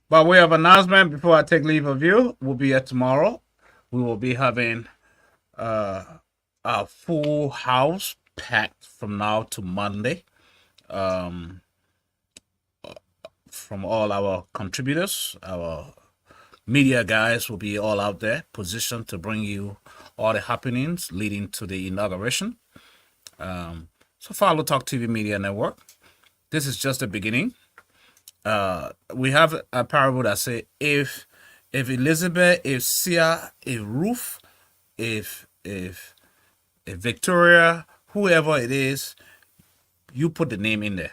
By way of announcement, before I take leave of you, we'll be here tomorrow. We will be having a full house packed from now to Monday. From all our contributors, our media guys will be all out there, positioned to bring you all the happenings leading to the inauguration. So follow Talk TV Media Network. This is just the beginning. We have a parable that say, if Elizabeth, if Sia, if Ruth, if Victoria, whoever it is, you put the name in there,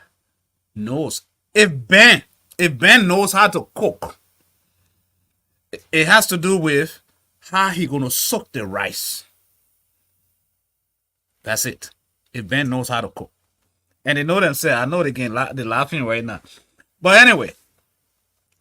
knows. If Ben knows how to cook, it has to do with how he gonna soak the rice. That's it. If Ben knows how to cook. And they know themselves. I know they're laughing right now. But anyway,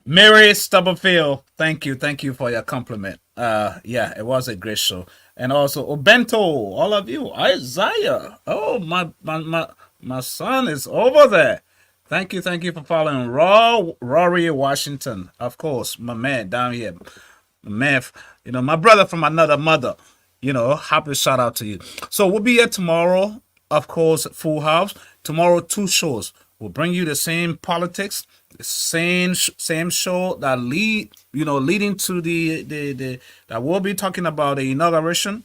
Mary Stubblefield, thank you for your compliment. Yeah, it was a great show. And also Obento, all of you, Isaiah. Oh, my son is over there. Thank you for following. Rory Washington, of course, my man down here. My man, my brother from another mother. Happy shout out to you. So we'll be here tomorrow, of course, Full House. Tomorrow, 2 shows. We'll bring you the same politics, the same show that leading to the that we'll be talking about the inauguration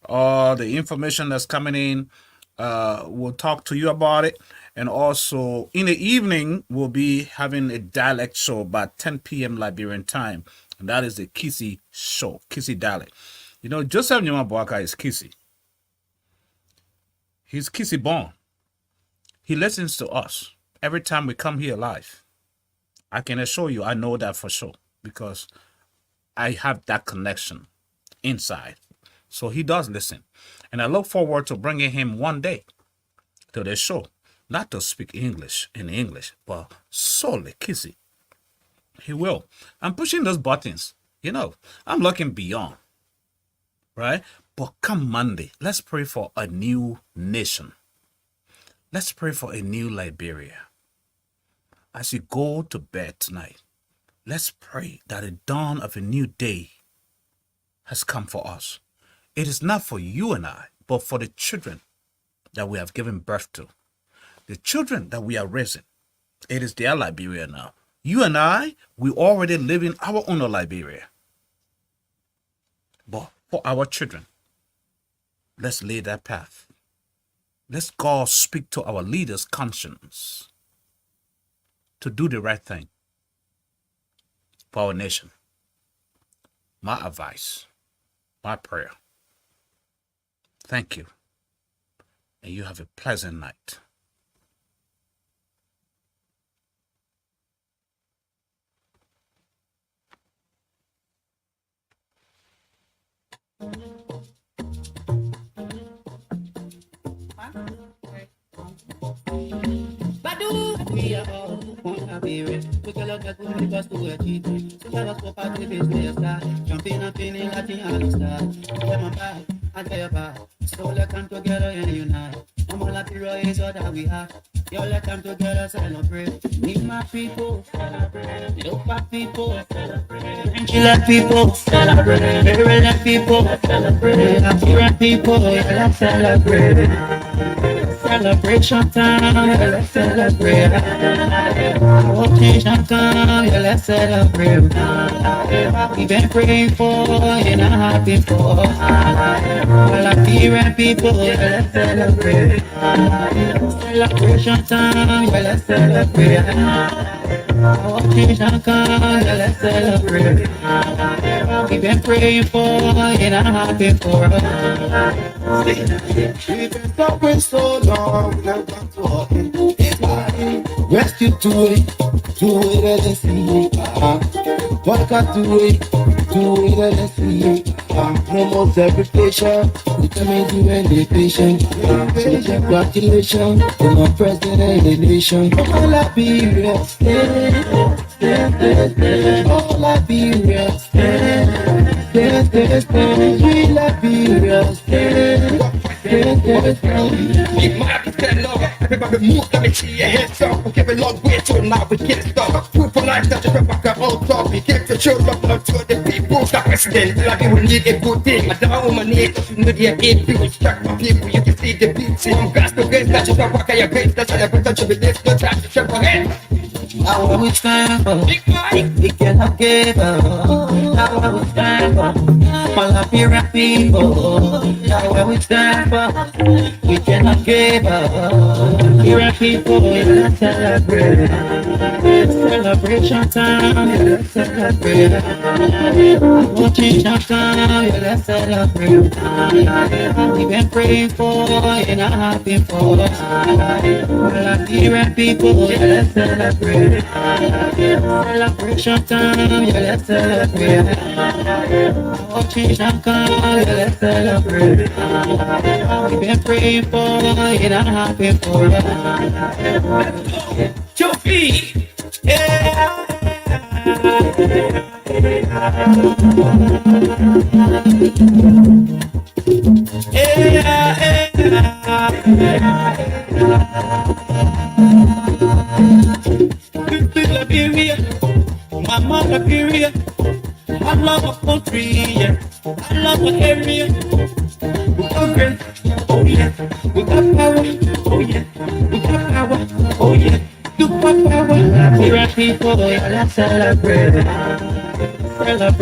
or the information that's coming in. We'll talk to you about it. And also in the evening, we'll be having a dialect show about 10 p.m. Liberian time. And that is the Kisi show, Kisi dialect. Joseph Nyamabuaka is Kisi. He's Kisi born. He listens to us every time we come here live. I can assure you, I know that for sure because I have that connection inside. So he does listen. And I look forward to bringing him one day to the show. Not to speak English in English, but solely Kisi. He will. I'm pushing those buttons. I'm looking beyond. Right? But come Monday, let's pray for a new nation. Let's pray for a new Liberia. As you go to bed tonight, let's pray that the dawn of a new day has come for us. It is not for you and I, but for the children that we have given birth to. The children that we are raising. It is their Liberia now. You and I, we already live in our own Liberia. But for our children, let's lay that path. Let's God speak to our leaders' conscience to do the right thing for our nation. My advice, my prayer. Thank you. And you have a pleasant night. We are all wanna be rich. We can look at who because to a cheat. So let us go party this way star. Jumping up in the Latin all-star. Get my back, I get your back. So let's come together and unite. I'm all happy is all that we have. Yo, let's come together, celebrate. Meet my people, celebrate. Look my people, celebrate. Chile people, celebrate. Maryland people, celebrate. African people, yeah, let's celebrate. Celebration time, yeah, let's celebrate. Occasion come, yeah, let's celebrate. We've been praying for, and I'm happy for. All African people, yeah, let's celebrate. Celebration time, yeah, let's celebrate. Occasion come, yeah, let's celebrate. We've been praying for, and I'm happy for. We've been suffering so long, we never got to our end. Rescue to it, let's see. Podcast to it, let's see. No more segregation, we coming to end the patient. So congratulations to my president and the nation. All I be rest, all I be rest, we love be rest. Big Mike, stand up. Everybody move, let me see your hands up. We'll give a long way to now, we can't stop. Food for life, not just about our own talk. We give the children love to the people. Stop president, like we will need a good thing. I don't want my need, you know the again, people struck my people. You can see the beats in grass, the grace, not just about your grace. That's how every touch of it is, no time to shake my head. Now I will stand for Big Mike. We cannot give up. Now I will stand for Malapira people. Now I will stand for. We cannot give up. Here people, let's celebrate. It's celebration time. Let's celebrate. Watching our time. Let's celebrate. We've been praying for and I'm happy for. Malapira people, let's celebrate. Celebration time, yeah, let's celebrate. Watching Shankar, yeah, let's celebrate. We've been praying for, and I'm happy for. 2 feet, yeah. Liberia, my mother Liberia, I love my country, yeah. I love my area. We got great, oh yeah. We got power, oh yeah. We got power, oh yeah. Super power. Here are people, yeah, let's celebrate. Celebrate.